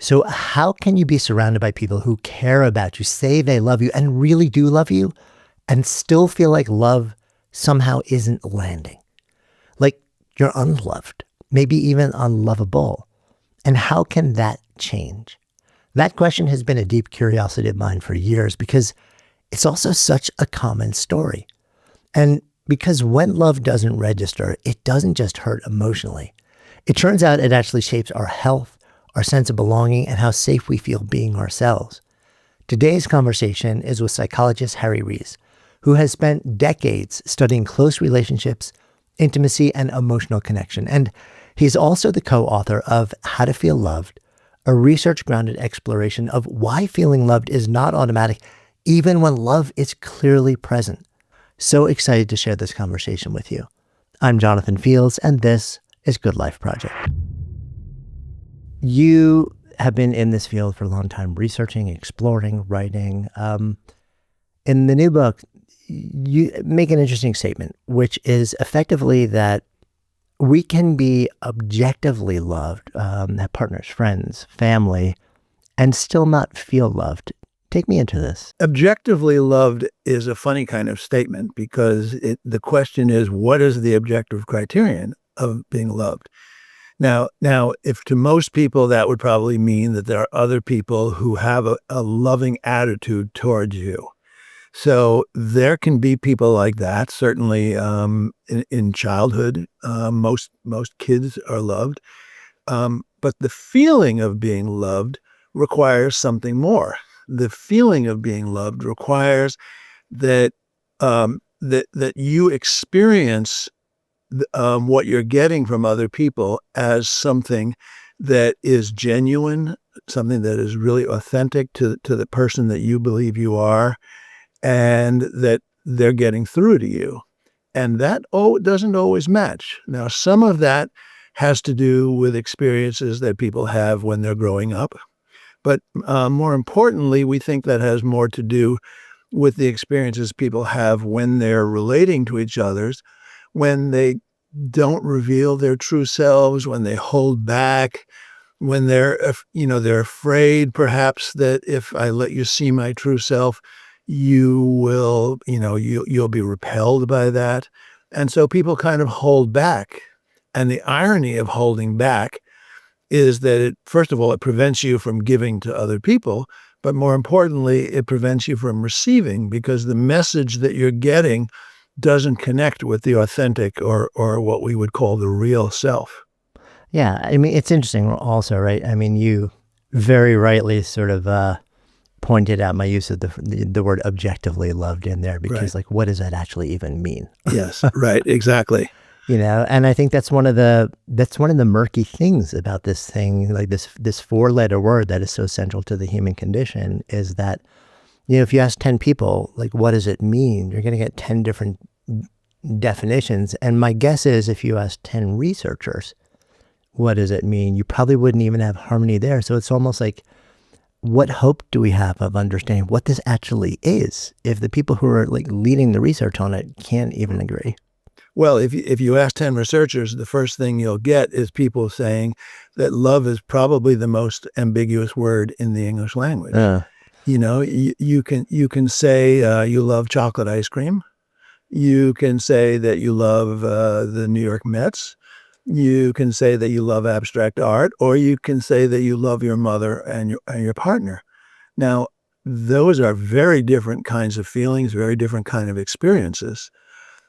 So, how can you be surrounded by people who care about you, say they love you, and really do love you, and still feel like love somehow isn't landing? Like you're unloved, maybe even unlovable. And how can that change? That question has been a deep curiosity of mine for years because it's also such a common story. And because when love doesn't register, it doesn't just hurt emotionally. It turns out it actually shapes our health, our sense of belonging, and how safe we feel being ourselves. Today's conversation is with psychologist Harry Reis, who has spent decades studying close relationships, intimacy, and emotional connection. And he's also the co-author of How to Feel Loved, a research-grounded exploration of why feeling loved is not automatic, even when love is clearly present. So excited to share this conversation with you. I'm Jonathan Fields, and this is Good Life Project. You have been in this field for a long time, researching, exploring, writing. In the new book, you make an interesting statement, which is effectively that we can be objectively loved, have partners, friends, family, and still not feel loved. Take me into this. Objectively loved is a funny kind of statement because the question is, what is the objective criterion of being loved? Now, if to most people that would probably mean that there are other people who have a loving attitude towards you. So there can be people like that. Certainly in childhood, most kids are loved. But the feeling of being loved requires something more. The feeling of being loved requires that that you experience what you're getting from other people as something that is genuine, something that is really authentic to the person that you believe you are, and that they're getting through to you. And that doesn't always match. Now, some of that has to do with experiences that people have when they're growing up. But more importantly, we think that has more to do with the experiences people have when they're relating to each other, when they don't reveal their true selves, when they hold back, when they're afraid perhaps that if I let you see my true self, you will, you'll be repelled by that. And so people kind of hold back. And the irony of holding back is that first of all, it prevents you from giving to other people, but more importantly, it prevents you from receiving because the message that you're getting doesn't connect with the authentic or what we would call the real self. Yeah, I mean, it's interesting also, right? I mean, you very rightly sort of pointed out my use of the word objectively loved in there because, Right. like, what does that actually even mean? Yes, right, exactly. And I think that's one of the murky things about this thing, like this four-letter word that is so central to the human condition is that, if you ask 10 people, like, what does it mean? You're going to get 10 different definitions. And my guess is if you ask 10 researchers, what does it mean? You probably wouldn't even have harmony there. So it's almost like, what hope do we have of understanding what this actually is if the people who are like leading the research on it can't even agree? Well, if you ask 10 researchers, the first thing you'll get is people saying that love is probably the most ambiguous word in the English language. You can say you love chocolate ice cream. You can say that you love the New York Mets. You can say that you love abstract art, or you can say that you love your mother and your partner. Now, those are very different kinds of feelings, very different kind of experiences.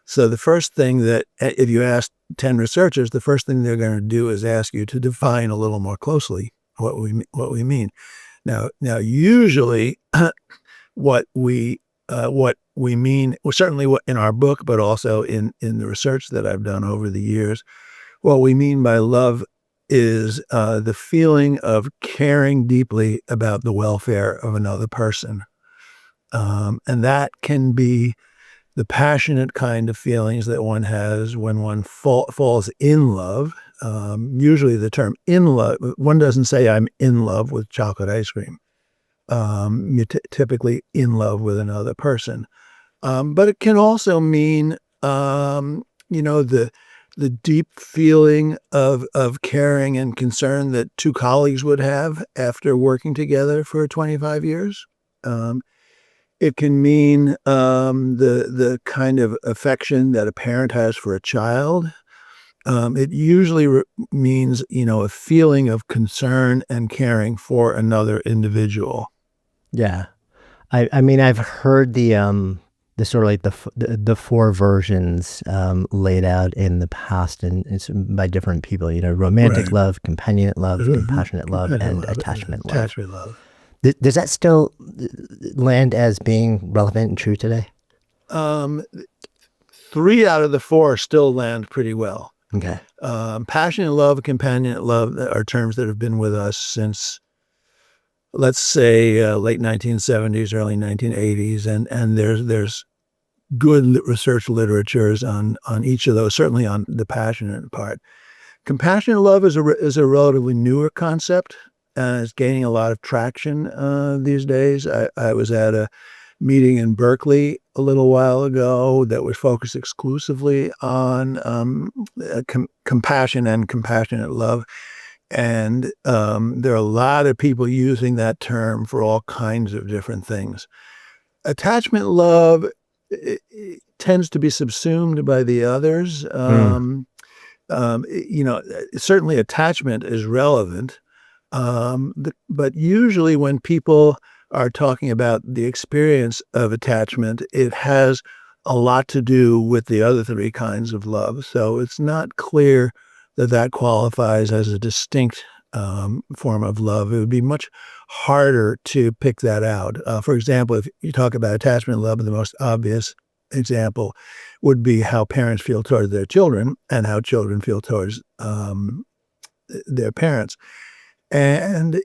So the first thing that, if you ask 10 researchers, the first thing they're going to do is ask you to define a little more closely what we mean. Now, usually, what we mean, well, certainly what in our book, but also in the research that I've done over the years, what we mean by love is the feeling of caring deeply about the welfare of another person, and that can be the passionate kind of feelings that one has when one falls in love. Usually the term in love, one doesn't say I'm in love with chocolate ice cream. You're typically in love with another person. But it can also mean, the the deep feeling of caring and concern that two colleagues would have after working together for 25 years. It can mean the kind of affection that a parent has for a child. It usually means, a feeling of concern and caring for another individual. Yeah. I mean, I've heard the sort of like the four versions laid out in the past, and it's by different people. Romantic Right. love, companionate love, Mhm. compassionate love, Compassionate and love, attachment love. attachment love. Does that still land as being relevant and true today? Um, 3 out of the 4 still land pretty well. Okay. Passionate love, companionate love are terms that have been with us since, let's say, late 1970s, early 1980s, and there's good research literatures on each of those. Certainly on the passionate part. Compassionate love is a relatively newer concept. It's gaining a lot of traction these days. I was at a meeting in Berkeley a little while ago that was focused exclusively on compassion and compassionate love. And there are a lot of people using that term for all kinds of different things. Attachment love tends to be subsumed by the others. Mm. Certainly attachment is relevant. But usually when people are talking about the experience of attachment, it has a lot to do with the other three kinds of love. So it's not clear that that qualifies as a distinct form of love. It would be much harder to pick that out. For example, if you talk about attachment love, the most obvious example would be how parents feel towards their children and how children feel towards their parents. And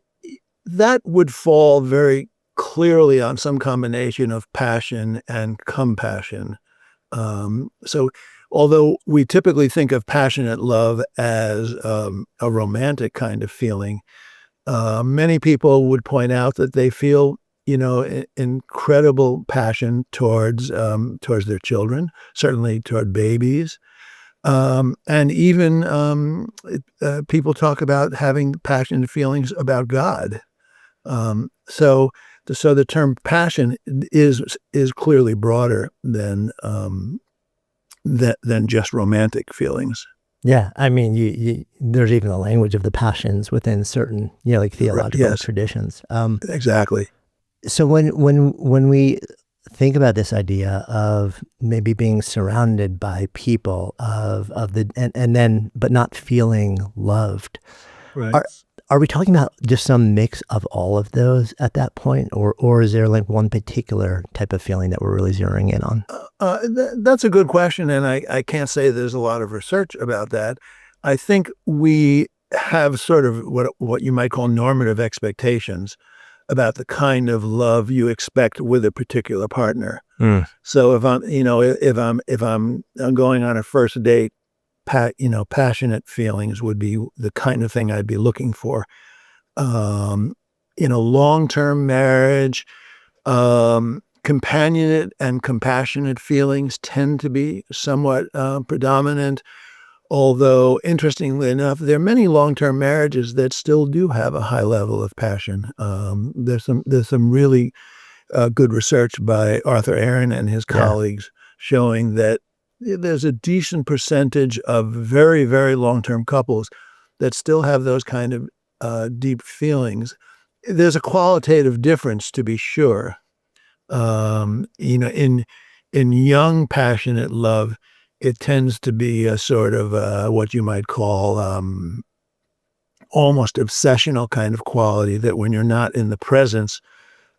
that would fall very clearly on some combination of passion and compassion. So although we typically think of passionate love as a romantic kind of feeling, many people would point out that they feel, incredible passion towards their children, certainly toward babies. And even people talk about having passionate feelings about God. So the term passion is clearly broader than just romantic feelings. Yeah, I mean, there's even the language of the passions within certain, like theological Yes, traditions. exactly. So when we think about this idea of maybe being surrounded by people and then but not feeling loved, Right. are we talking about just some mix of all of those at that point, or is there like one particular type of feeling that we're really zeroing in on? That's a good question, and I can't say there's a lot of research about that. I think we have sort of what you might call normative expectations about the kind of love you expect with a particular partner. Mm. So if I'm going on a first date, passionate feelings would be the kind of thing I'd be looking for. In a long-term marriage, companionate and compassionate feelings tend to be somewhat predominant. Although, interestingly enough, there are many long-term marriages that still do have a high level of passion. There's some really good research by Arthur Aaron and his Yeah. colleagues showing that there's a decent percentage of very, very long-term couples that still have those kind of deep feelings. There's a qualitative difference, to be sure. In young passionate love, it tends to be a sort of what you might call almost obsessional kind of quality that when you're not in the presence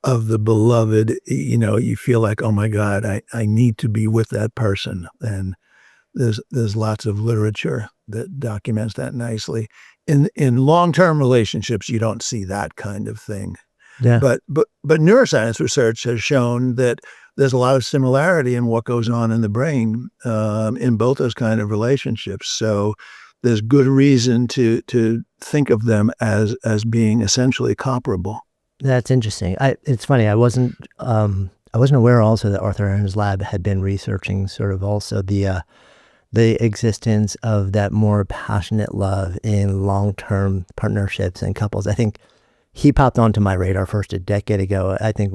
of the beloved, you feel like, oh my God, I need to be with that person. And there's lots of literature that documents that nicely. In long-term relationships, you don't see that kind of thing. Yeah. But neuroscience research has shown that there's a lot of similarity in what goes on in the brain in both those kind of relationships. So there's good reason to think of them as being essentially comparable. That's interesting. It's funny. I wasn't aware also that Arthur Aaron's lab had been researching sort of also the the existence of that more passionate love in long-term partnerships and couples. I think he popped onto my radar first a decade ago. I think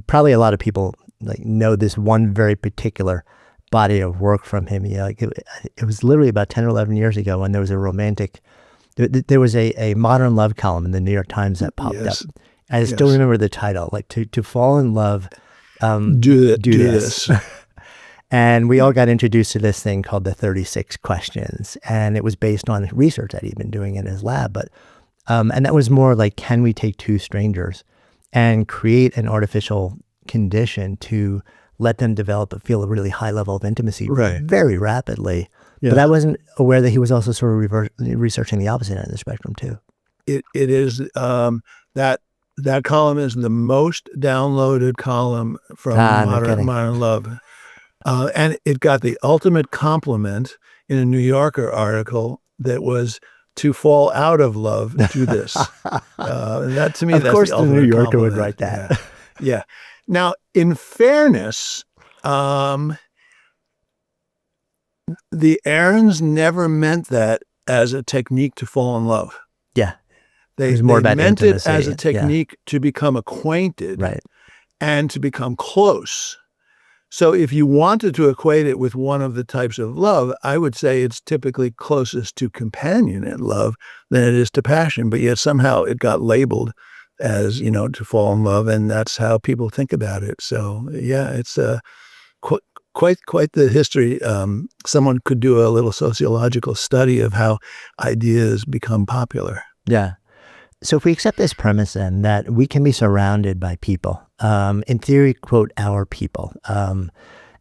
probably a lot of people like know this one very particular body of work from him. Like it was literally about 10 or 11 years ago when there was there was a modern love column in the New York Times that popped Yes. up. I still remember the title, like to fall in love, Do this. And we all got introduced to this thing called the 36 questions. And it was based on research that he'd been doing in his lab. And that was more like, can we take two strangers and create an artificial condition to let them feel a really high level of intimacy very rapidly. Yeah. But I wasn't aware that he was also sort of researching the opposite end of the spectrum too. It is that column is the most downloaded column from Modern Love. And it got the ultimate compliment in a New Yorker article that was to fall out of love to this. That to me, of course, the New Yorker compliment. would write that. Yeah. Now, in fairness, the Aarons never meant that as a technique to fall in love. Yeah. They meant intimacy. It as a technique to become acquainted and to become close. So if you wanted to equate it with one of the types of love, I would say it's typically closest to companionate love than it is to passion, but yet somehow it got labeled as, to fall in love, and that's how people think about it. So yeah, it's quite the history. Someone could do a little sociological study of how ideas become popular. Yeah. So if we accept this premise then that we can be surrounded by people, in theory, quote, our people,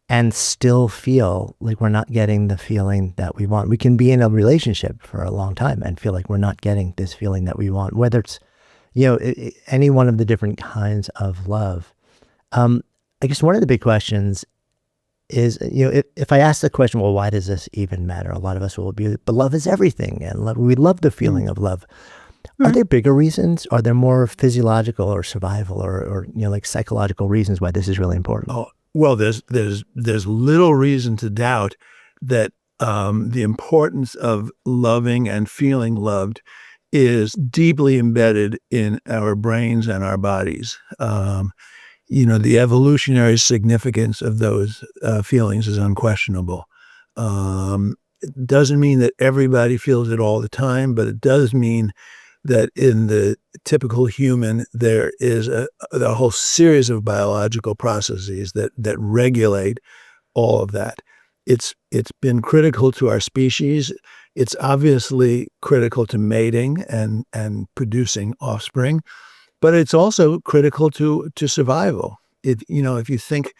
and still feel like we're not getting the feeling that we want. We can be in a relationship for a long time and feel like we're not getting this feeling that we want, whether it's, any one of the different kinds of love. I guess one of the big questions is, if I ask the question, well, why does this even matter? A lot of us will be, but love is everything. And we love the feeling of love. Are there bigger reasons? Are there more physiological or survival or like psychological reasons why this is really important? Oh, well, there's little reason to doubt that the importance of loving and feeling loved is deeply embedded in our brains and our bodies. The evolutionary significance of those feelings is unquestionable. It doesn't mean that everybody feels it all the time, but it does mean that in the typical human, there is a whole series of biological processes that regulate all of that. It's been critical to our species. It's obviously critical to mating and producing offspring, but it's also critical to survival. If you think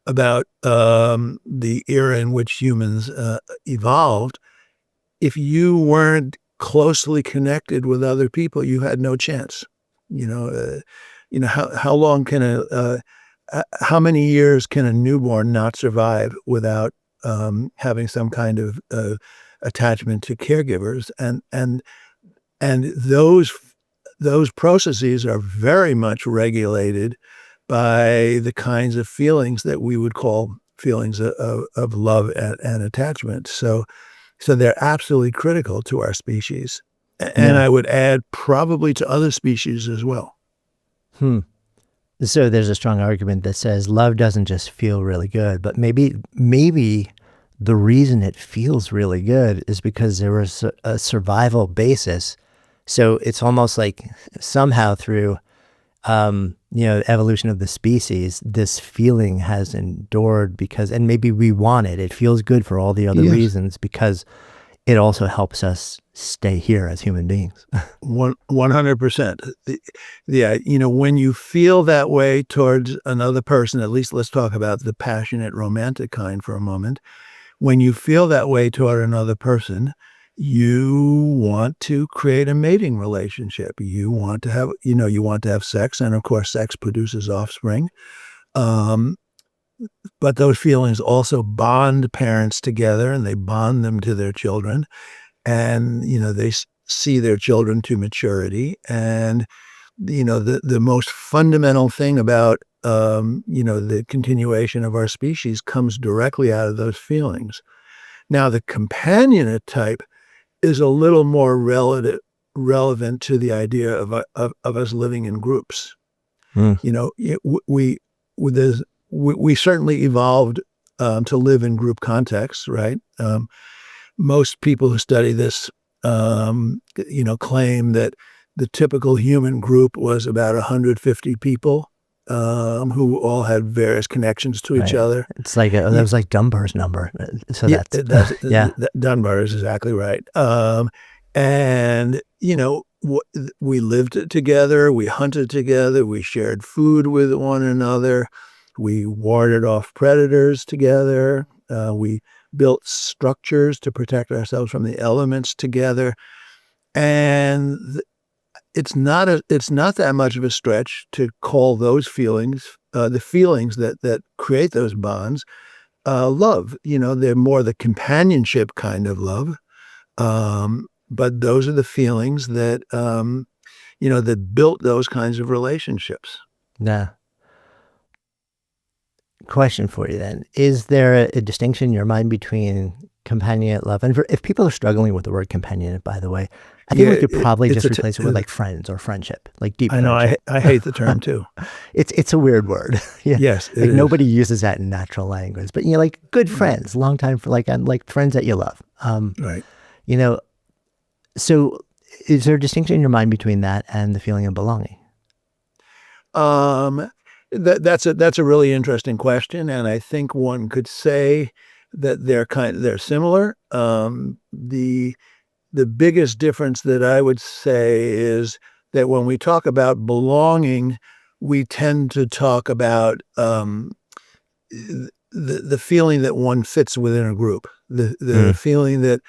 about the era in which humans evolved, if you weren't closely connected with other people, you had no chance. How long can how many years can a newborn not survive without having some kind of attachment to caregivers? And those processes are very much regulated by the kinds of feelings that we would call feelings of love and attachment. So they're absolutely critical to our species. And I would add probably to other species as well. So there's a strong argument that says love doesn't just feel really good, but maybe the reason it feels really good is because there was a survival basis. So it's almost like somehow through evolution of the species, this feeling has endured and maybe we want it. It feels good for all the other reasons because it also helps us stay here as human beings. 100%. Yeah. When you feel that way towards another person, at least let's talk about the passionate romantic kind for a moment. When you feel that way toward another person, you want to create a mating relationship. You want to have sex. And of course, sex produces offspring. But those feelings also bond parents together and they bond them to their children. And, they see their children to maturity. And, the most fundamental thing about, the continuation of our species comes directly out of those feelings. Now, the companionate type is a little more relevant to the idea of us living in groups. Mm. We certainly evolved to live in group contexts, right? Most people who study this, claim that the typical human group was about 150 people who all had various connections to each Right. other. It's like that was like Dunbar's number. So Yeah, that's yeah. Dunbar is exactly right. And we lived together, we hunted together, we shared food with one another, we warded off predators together, we built structures to protect ourselves from the elements together, and it's not that much of a stretch to call those feelings, the feelings that create those bonds, love. They're more the companionship kind of love. But those are the feelings that built those kinds of relationships. Yeah. Question for you then. Is there a distinction in your mind between companionate love? And if people are struggling with the word companionate, by the way, I think Yeah, we could probably it's just replace it with like friends or friendship, like deep I know. friendship. I hate the term too. It's a weird word. Yeah. Yes, it Like is. nobody uses that in natural language, but like good friends, long time for like friends that you love. Right. You know, so is there a distinction in your mind between that and the feeling of belonging? Um, that's a really interesting question, and I think one could say that they're similar. The biggest difference that I would say is that when we talk about belonging, we tend to talk about the feeling that one fits within a group, the Mm. feeling that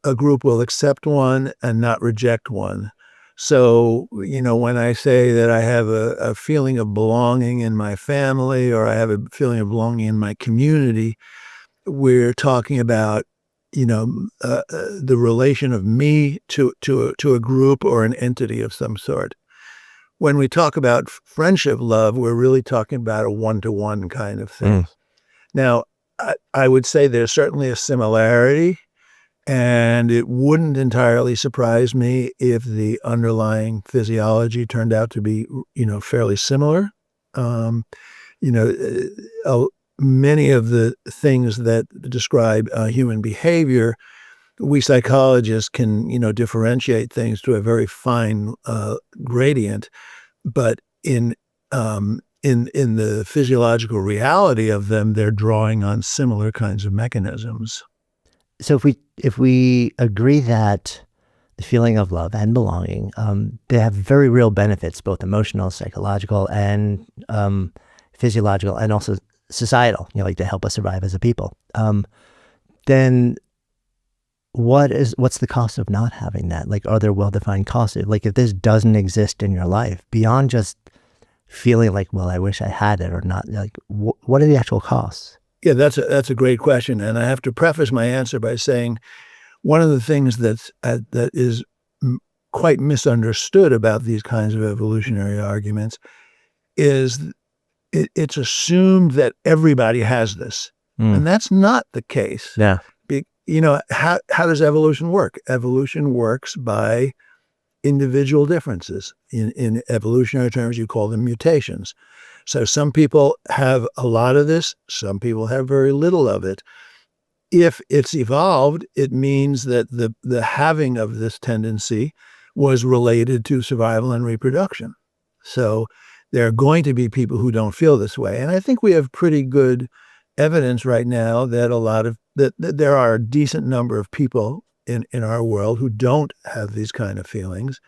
a group will accept one and not reject one. So, when I say that I have a feeling of belonging in my family or I have a feeling of belonging in my community, we're talking about, the relation of me to a group or an entity of some sort. When we talk about friendship love, we're really talking about a one-to-one kind of thing. Mm. Now, I would say there's certainly a similarity, and it wouldn't entirely surprise me if the underlying physiology turned out to be, fairly similar. Um, you know, Many of the things that describe human behavior, we psychologists can, differentiate things to a very fine gradient, but in the physiological reality of them, they're drawing on similar kinds of mechanisms. So if we agree that the feeling of love and belonging, they have very real benefits, both emotional, psychological, and physiological, and also societal. Like to help us survive as a people. Then what's the cost of not having that? Like, are there well-defined costs? Like, if this doesn't exist in your life beyond just feeling like, well, I wish I had it or not, like, what are the actual costs? Yeah, that's a great question, and I have to preface my answer by saying one of the things that is quite misunderstood about these kinds of evolutionary arguments is it's assumed that everybody has this, Mm. and that's not the case. Yeah. How does evolution work? Evolution works by individual differences. In evolutionary terms, you call them mutations. So some people have a lot of this, some people have very little of it. If it's evolved, it means that the having of this tendency was related to survival and reproduction. So there are going to be people who don't feel this way. And I think we have pretty good evidence right now that that there are a decent number of people in our world who don't have these kind of feelings.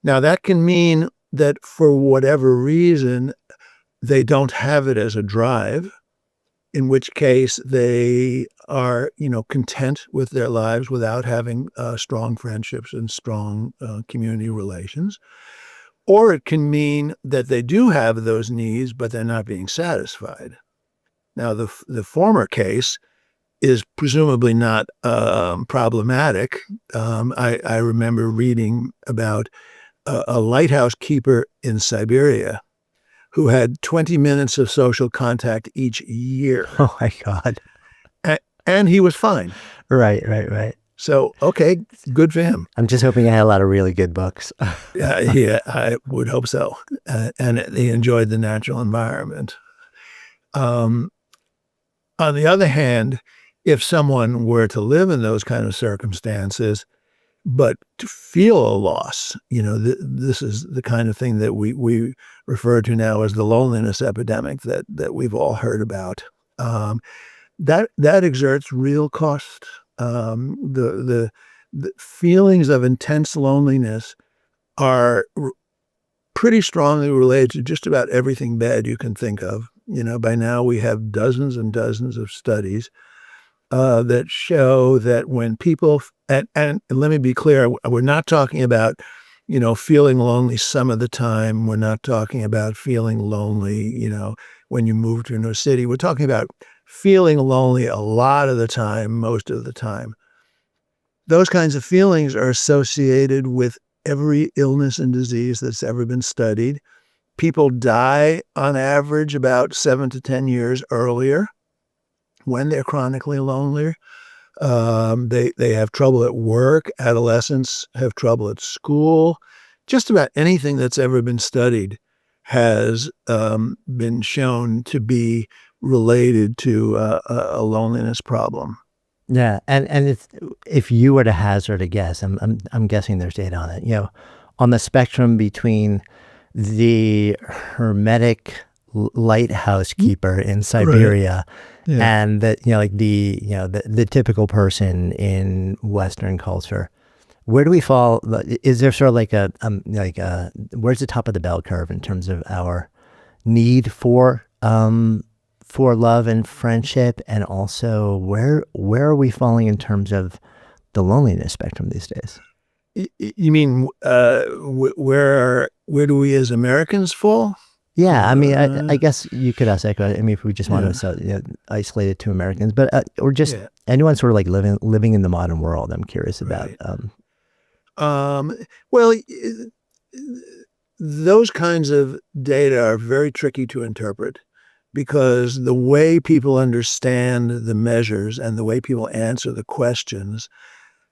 Now, that can mean that for whatever reason, they don't have it as a drive, in which case they are, content with their lives without having strong friendships and strong community relations. Or it can mean that they do have those needs, but they're not being satisfied. Now, the former case is presumably not problematic. I remember reading about a lighthouse keeper in Siberia who had 20 minutes of social contact each year. Oh my God. A- and he was fine. Right, right, right. So, okay, good for him. I'm just hoping I had a lot of really good books. Yeah, I would hope so. And he enjoyed the natural environment. Um, on the other hand, if someone were to live in those kind of circumstances, but to feel a loss, this is the kind of thing that we refer to now as the loneliness epidemic that we've all heard about. That exerts real cost. The feelings of intense loneliness are pretty strongly related to just about everything bad you can think of. By now we have dozens and dozens of studies that show that when people, and let me be clear, we're not talking about, feeling lonely some of the time. We're not talking about feeling lonely, when you move to a new city. We're talking about feeling lonely a lot of the time, most of the time. Those kinds of feelings are associated with every illness and disease that's ever been studied. People die on average about 7 to 10 years earlier when they're chronically lonely. They have trouble at work. Adolescents have trouble at school. Just about anything that's ever been studied has been shown to be related to a loneliness problem. Yeah, and if you were to hazard a guess, I'm guessing there's data on it. On the spectrum between the hermetic lighthouse keeper in Siberia Yeah. and the typical person in Western culture, where do we fall? Is there sort of where's the top of the bell curve in terms of our need for love and friendship, and also where are we falling in terms of the loneliness spectrum these days? You mean where do we as Americans fall? Yeah, I mean, I guess you could ask that question. I mean, if we just want Yeah. to isolate it to Americans, but or just Yeah. anyone sort of like living in the modern world, I'm curious about. Right. Well, those kinds of data are very tricky to interpret because the way people understand the measures and the way people answer the questions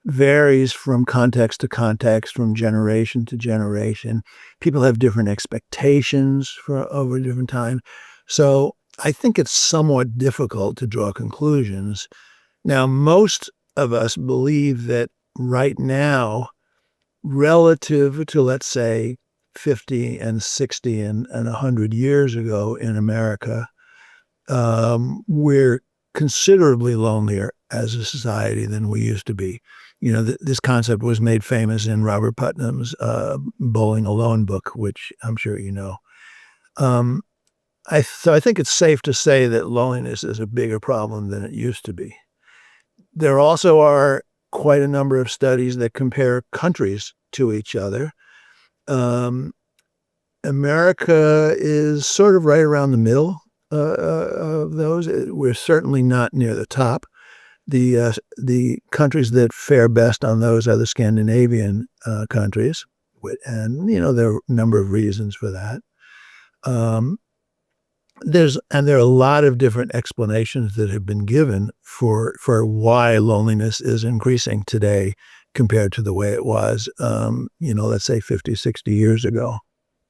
varies from context to context, from generation to generation. People have different expectations for over different time. So I think it's somewhat difficult to draw conclusions. Now, most of us believe that right now, relative to, let's say, 50 and 60 and 100 years ago in America, we're considerably lonelier as a society than we used to be. This concept was made famous in Robert Putnam's Bowling Alone book, which I'm sure you know. Um, so I think it's safe to say that loneliness is a bigger problem than it used to be. There also are quite a number of studies that compare countries to each other. America is sort of right around the middle of those. We're certainly not near the top. The countries that fare best on those are the Scandinavian countries, and there are a number of reasons for that. There are a lot of different explanations that have been given for why loneliness is increasing today compared to the way it was, let's say 50, 60 years ago.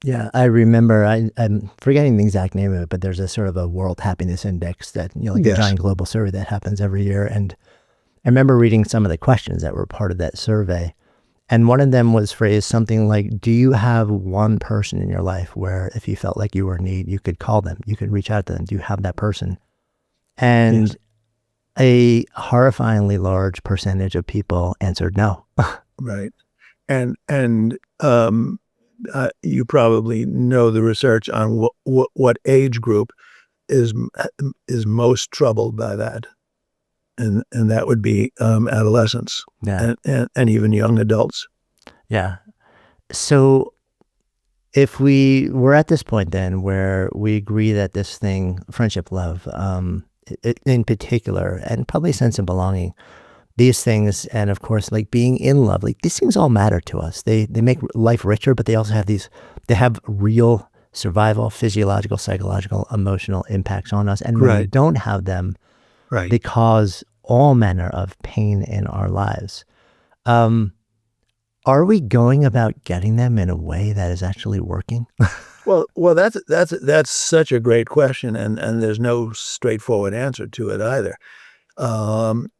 Yeah, I remember. I'm forgetting the exact name of it, but there's a sort of a World Happiness Index that like a Yes. giant global survey that happens every year. And I remember reading some of the questions that were part of that survey, and one of them was phrased something like, "Do you have one person in your life where if you felt like you were in need, you could call them, you could reach out to them? Do you have that person?" And Yes. a horrifyingly large percentage of people answered no. Right. And you probably know the research on what age group is most troubled by that, and that would be adolescents Yeah, and even young adults. yeah. So if we're at this point then where we agree that this thing, friendship, love, in particular, and probably a sense of belonging, these things, and of course, like being in love, like these things all matter to us. They make life richer, but they also have they have real survival, physiological, psychological, emotional impacts on us. And when we Right. don't have them, Right. they cause all manner of pain in our lives. Um, are we going about getting them in a way that is actually working? Well, that's such a great question, and there's no straightforward answer to it either. Um,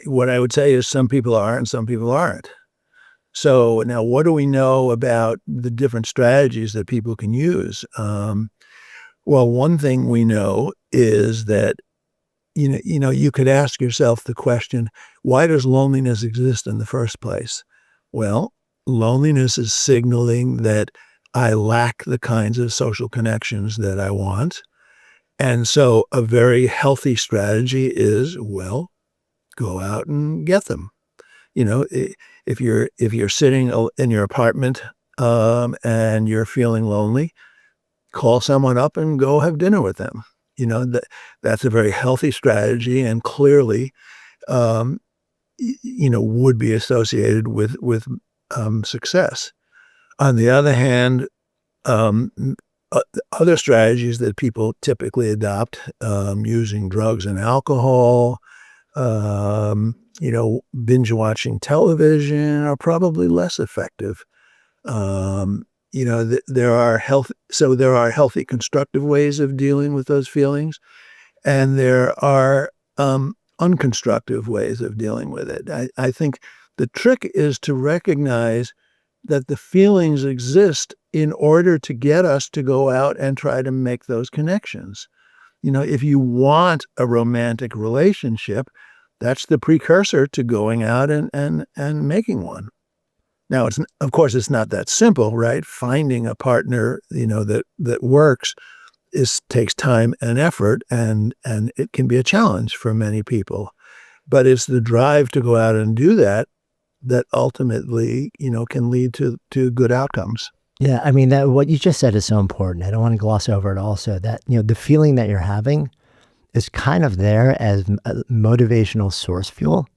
what I would say is some people are and some people aren't. So now, what do we know about the different strategies that people can use? Well, one thing we know is that you could ask yourself the question, why does loneliness exist in the first place? Well, loneliness is signaling that I lack the kinds of social connections that I want. And so a very healthy strategy is, well, go out and get them. You know, if you're sitting in your apartment and you're feeling lonely, call someone up and go have dinner with them. That's a very healthy strategy, and clearly, um, would be associated with success. On the other hand, other strategies that people typically adopt, using drugs and alcohol, binge watching television, are probably less effective. There are healthy, constructive ways of dealing with those feelings, and there are unconstructive ways of dealing with it. I think the trick is to recognize that the feelings exist in order to get us to go out and try to make those connections. If you want a romantic relationship, that's the precursor to going out and making one. Now, of course, it's not that simple, right? Finding a partner, that works takes time and effort, and it can be a challenge for many people. But it's the drive to go out and do that ultimately, can lead to good outcomes. Yeah, I mean that what you just said is so important. I don't want to gloss over it also that, the feeling that you're having is kind of there as a motivational source fuel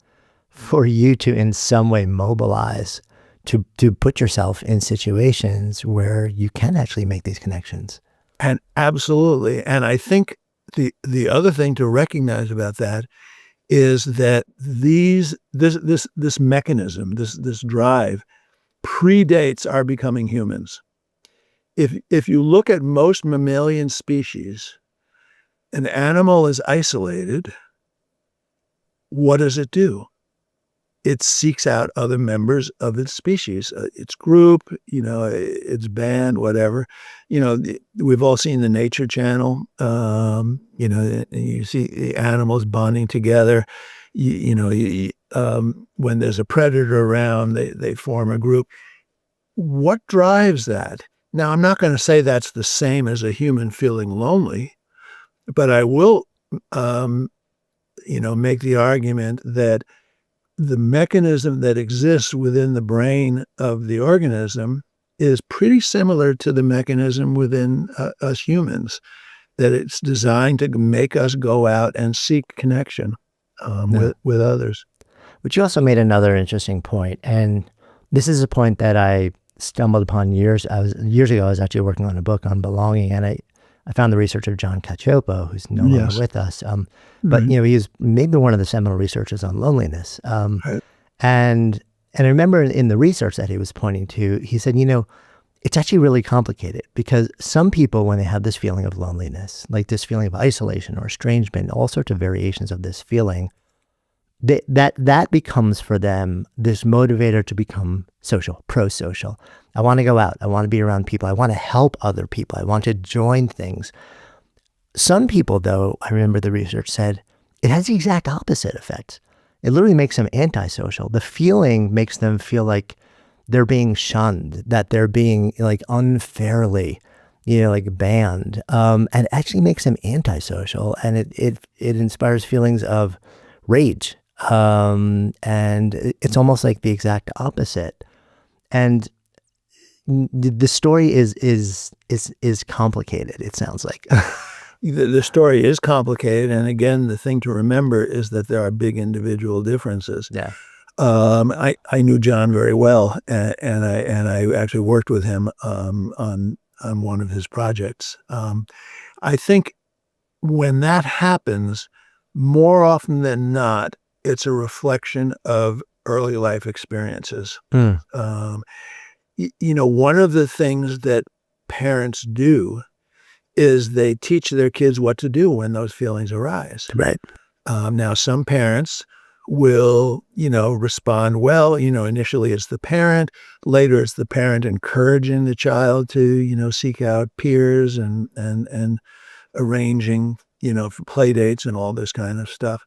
for you to in some way mobilize to put yourself in situations where you can actually make these connections. And absolutely. And I think the other thing to recognize about that is that this mechanism, this drive, predates our becoming humans. If you look at most mammalian species, an animal is isolated. What does it do? It seeks out other members of its species, its group, its band, whatever. We've all seen the Nature Channel. You see the animals bonding together. When there's a predator around, they form a group. What drives that? Now, I'm not going to say that's the same as a human feeling lonely, but I will, make the argument that the mechanism that exists within the brain of the organism is pretty similar to the mechanism within us humans, that it's designed to make us go out and seek connection Yeah. with others. But you also made another interesting point, and this is a point that I stumbled upon years ago. I was actually working on a book on belonging, and I found the research of John Cacioppo, who's no longer Yes. with us. But Mhm. he was maybe one of the seminal researchers on loneliness. Right. And I remember in the research that he was pointing to, he said, it's actually really complicated because some people, when they have this feeling of loneliness, like this feeling of isolation or estrangement, all sorts of variations of this feeling, that becomes for them this motivator to become social, pro-social. I want to go out. I want to be around people. I want to help other people. I want to join things. Some people, though, I remember the research said, it has the exact opposite effect. It literally makes them antisocial. The feeling makes them feel like they're being shunned, that they're being like unfairly, like banned, and it actually makes them antisocial, and it inspires feelings of rage, and it's almost like the exact opposite. And the story is complicated. It sounds like. The story is complicated, and again, the thing to remember is that there are big individual differences. Yeah. I knew John very well, and I actually worked with him on one of his projects. I think when that happens, more often than not, it's a reflection of early life experiences. Mm, Um, one of the things that parents do is they teach their kids what to do when those feelings arise. right. Now, some parents will, respond well. Initially it's the parent. Later it's the parent encouraging the child to, seek out peers and arranging, for play dates and all this kind of stuff.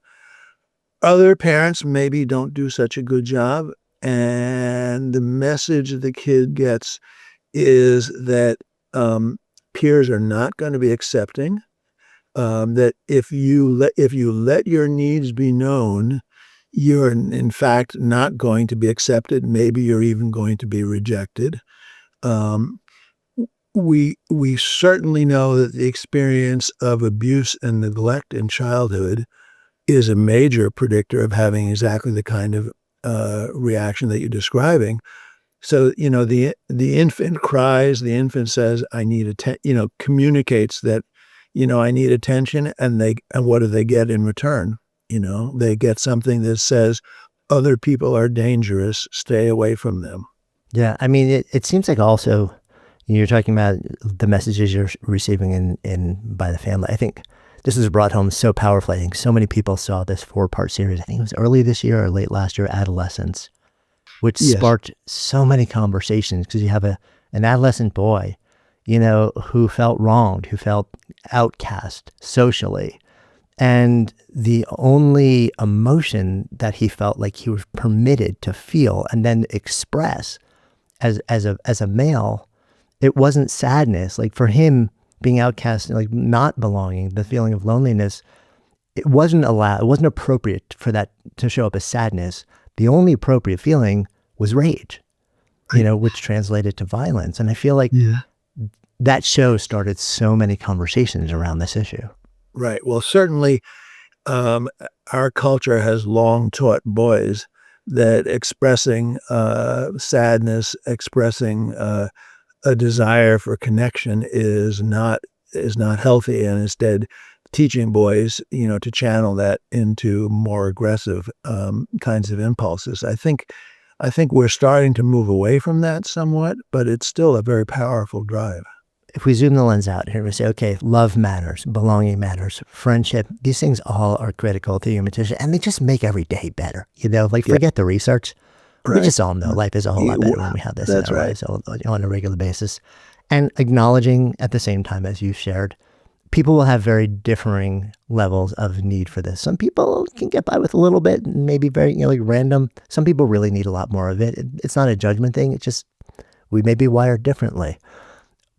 Other parents maybe don't do such a good job, and the message the kid gets is that peers are not going to be accepting. That if you let your needs be known, you're in fact not going to be accepted. Maybe you're even going to be rejected. Um, we certainly know that the experience of abuse and neglect in childhood is a major predictor of having exactly the kind of reaction that you're describing. So, the infant cries, the infant says, I need communicates that, I need attention, and what do they get in return? They get something that says other people are dangerous, stay away from them. Yeah, I mean, it seems like also you're talking about the messages you're receiving in by the family. I think this was brought home so powerfully. I think so many people saw this 4-part series. I think it was early this year or late last year, Adolescence, which Yes. sparked so many conversations because you have an adolescent boy, who felt wronged, who felt outcast socially. And the only emotion that he felt like he was permitted to feel and then express as a male, it wasn't sadness. Like for him, being outcast, like not belonging, the feeling of loneliness, it wasn't allowed. It wasn't appropriate for that to show up as sadness. The only appropriate feeling was rage, Right. which translated to violence. And I feel like Yeah. that show started so many conversations around this issue. Right. Well, certainly, um, our culture has long taught boys that expressing sadness, expressing a desire for connection is not healthy, and instead teaching boys, to channel that into more aggressive kinds of impulses. I think we're starting to move away from that somewhat, but it's still a very powerful drive. If we zoom the lens out here, we say, okay, love matters, belonging matters, friendship, these things all are critical to human tissue, and they just make every day better. Like Yeah. forget the research. We Right. just all know life is a whole Yeah, lot better when we have this in that's our right. lives on a regular basis. And acknowledging at the same time, as you shared, people will have very differing levels of need for this. Some people can get by with a little bit, maybe very, like random. Some people really need a lot more of it. It's not a judgment thing. It's just we may be wired differently.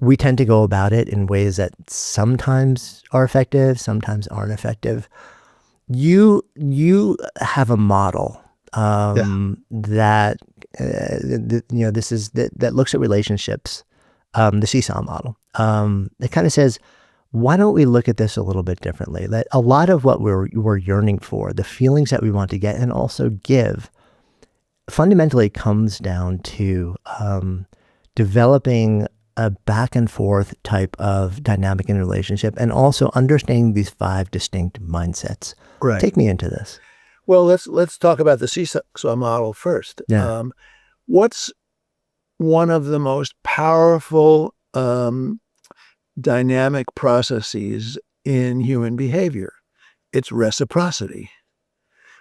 We tend to go about it in ways that sometimes are effective, sometimes aren't effective. You have a model Yeah. that that looks at relationships, the Seesaw model. It kind of says, why don't we look at this a little bit differently? That a lot of what we're yearning for, the feelings that we want to get and also give, fundamentally comes down to developing a back and forth type of dynamic in a relationship and also understanding these 5 distinct mindsets. Right. Take me into this. Well, let's talk about the seesaw model first. Yeah. What's one of the most powerful dynamic processes in human behavior? It's reciprocity.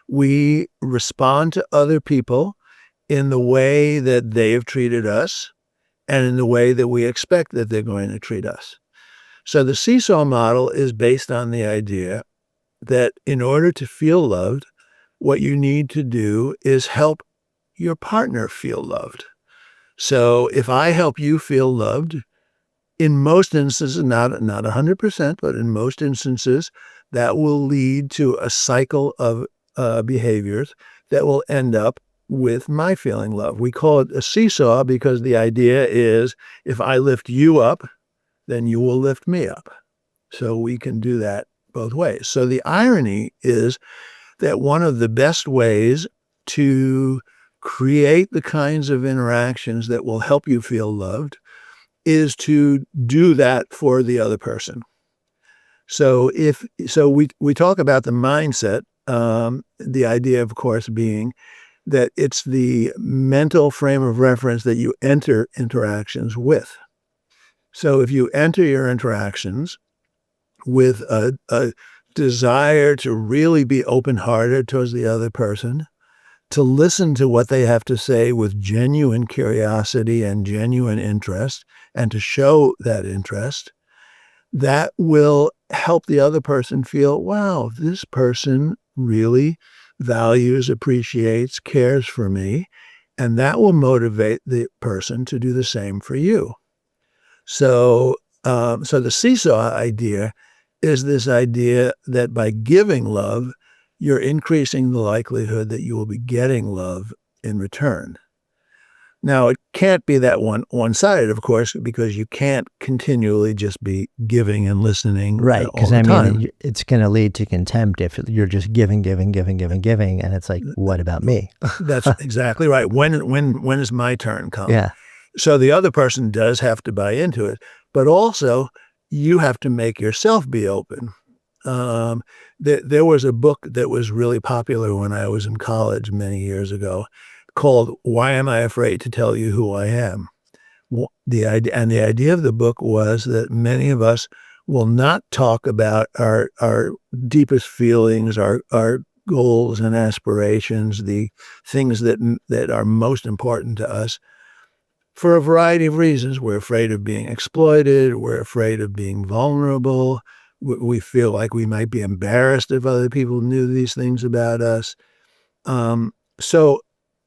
We respond to other people in the way that they have treated us and in the way that we expect that they're going to treat us. So the seesaw model is based on the idea that in order to feel loved, what you need to do is help your partner feel loved. So if I help you feel loved, in most instances, not 100%, but in most instances, that will lead to a cycle of behaviors that will end up with my feeling love. We call it a seesaw because the idea is if I lift you up, then you will lift me up. So we can do that both ways. So the irony is that one of the best ways to create the kinds of interactions that will help you feel loved is to do that for the other person. We talk about the mindset, the idea, of course, being that it's the mental frame of reference that you enter interactions with. So if you enter your interactions with a desire to really be open-hearted towards the other person, to listen to what they have to say with genuine curiosity and genuine interest, and to show that interest, that will help the other person feel, wow, this person really values, appreciates, cares for me. And that will motivate the person to do the same for you. So the seesaw idea is this idea that by giving love, you're increasing the likelihood that you will be getting love in return. Now, it can't be that one-sided, of course, because you can't continually just be giving and listening Right, all because the I time. mean, it's going to lead to contempt if you're just giving, giving, giving, giving, giving, and it's like, what about me? That's exactly right. When is my turn come? Yeah. So the other person does have to buy into it, but also you have to make yourself be open. There was a book that was really popular when I was in college many years ago called "Why Am I Afraid to Tell You Who I Am?" The idea of the book was that many of us will not talk about our deepest feelings, our goals and aspirations, the things that are most important to us for a variety of reasons. We're afraid of being exploited. We're afraid of being vulnerable. We feel like we might be embarrassed if other people knew these things about us. So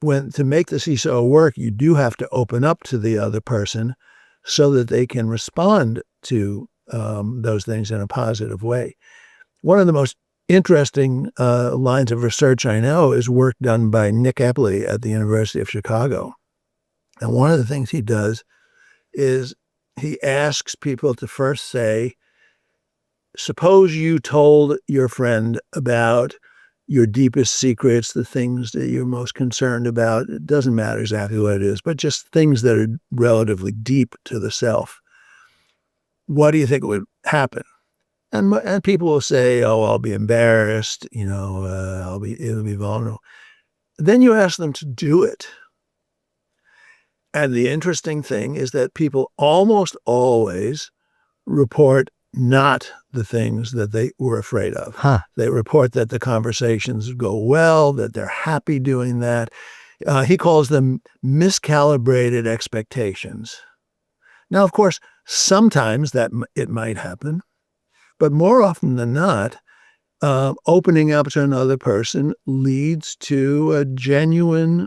to make the seesaw work, you do have to open up to the other person so that they can respond to those things in a positive way. One of the most interesting lines of research I know is work done by Nick Epley at the University of Chicago. And one of the things he does is he asks people to first say, suppose you told your friend about your deepest secrets, the things that you're most concerned about. It doesn't matter exactly what it is, but just things that are relatively deep to the self. What do you think would happen? And people will say, oh, I'll be embarrassed, it'll be vulnerable. Then you ask them to do it. And the interesting thing is that people almost always report not the things that they were afraid of. Huh. They report that the conversations go well, that they're happy doing that. He calls them miscalibrated expectations. Now, of course, sometimes it might happen, but more often than not, opening up to another person leads to a genuine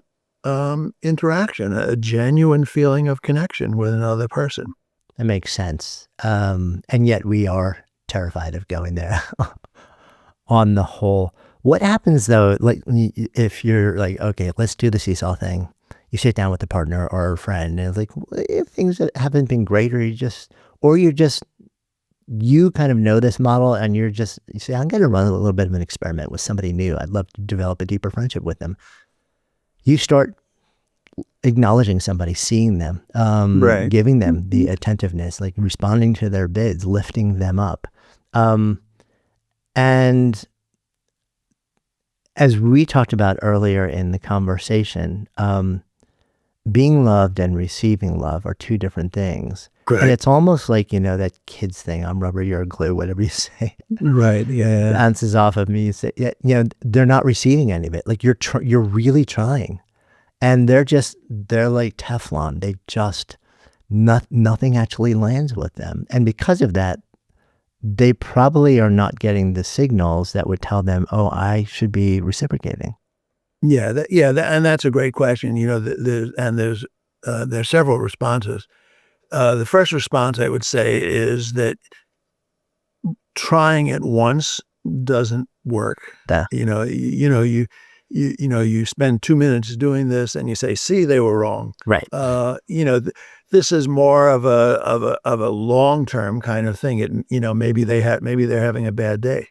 interaction, a genuine feeling of connection with another person. That makes sense. And yet we are terrified of going there on the whole. What happens though, like if you're like, okay, let's do the seesaw thing. You sit down with a partner or a friend and it's like, if things that haven't been great, or you kind of know this model and you say, I'm going to run a little bit of an experiment with somebody new. I'd love to develop a deeper friendship with them. You start acknowledging somebody, seeing them, Right. giving them the attentiveness, like responding to their bids, lifting them up. And as we talked about earlier in the conversation, being loved and receiving love are two different things. Right. And it's almost like, that kids thing, I'm rubber, you're glue, whatever you say. Right. Yeah. Bounces off of me. You say, yeah, they're not receiving any of it. Like you're really trying. And they're like Teflon. They just, nothing actually lands with them. And because of that, they probably are not getting the signals that would tell them, oh, I should be reciprocating. Yeah. And that's a great question. There's several responses. The first response I would say is that trying it once doesn't work. Yeah. You spend 2 minutes doing this and you say, see, they were wrong. Right. This is more of a long-term kind of thing. Maybe they're having a bad day.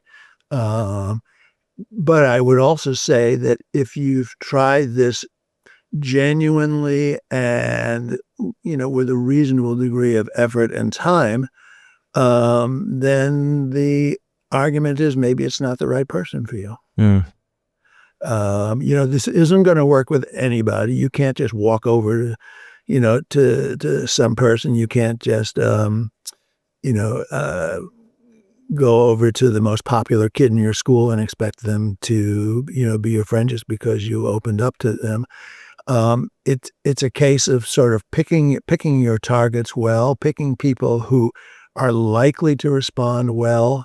But I would also say that if you've tried this genuinely and, with a reasonable degree of effort and time, then the argument is maybe it's not the right person for you. Mm. This isn't going to work with anybody. You can't just walk over to some person. You can't just, you know, uh, go over to the most popular kid in your school and expect them to, be your friend just because you opened up to them. It's a case of sort of picking your targets well, picking people who are likely to respond well,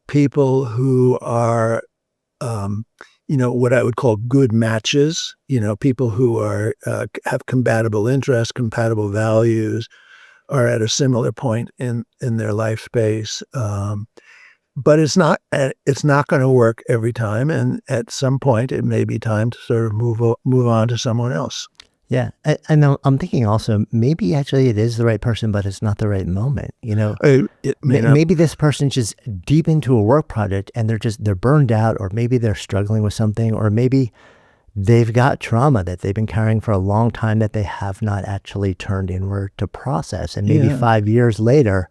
people who are, what I would call good matches. People who are have compatible interests, compatible values, are at a similar point in their life space. But it's not going to work every time, and at some point, it may be time to sort of move on to someone else. Yeah. I know. I'm thinking also maybe actually it is the right person, but it's not the right moment. It may not. Maybe this person's just deep into a work project and they're burned out, or maybe they're struggling with something, or maybe they've got trauma that they've been carrying for a long time that they have not actually turned inward to process. And maybe Yeah. 5 years later,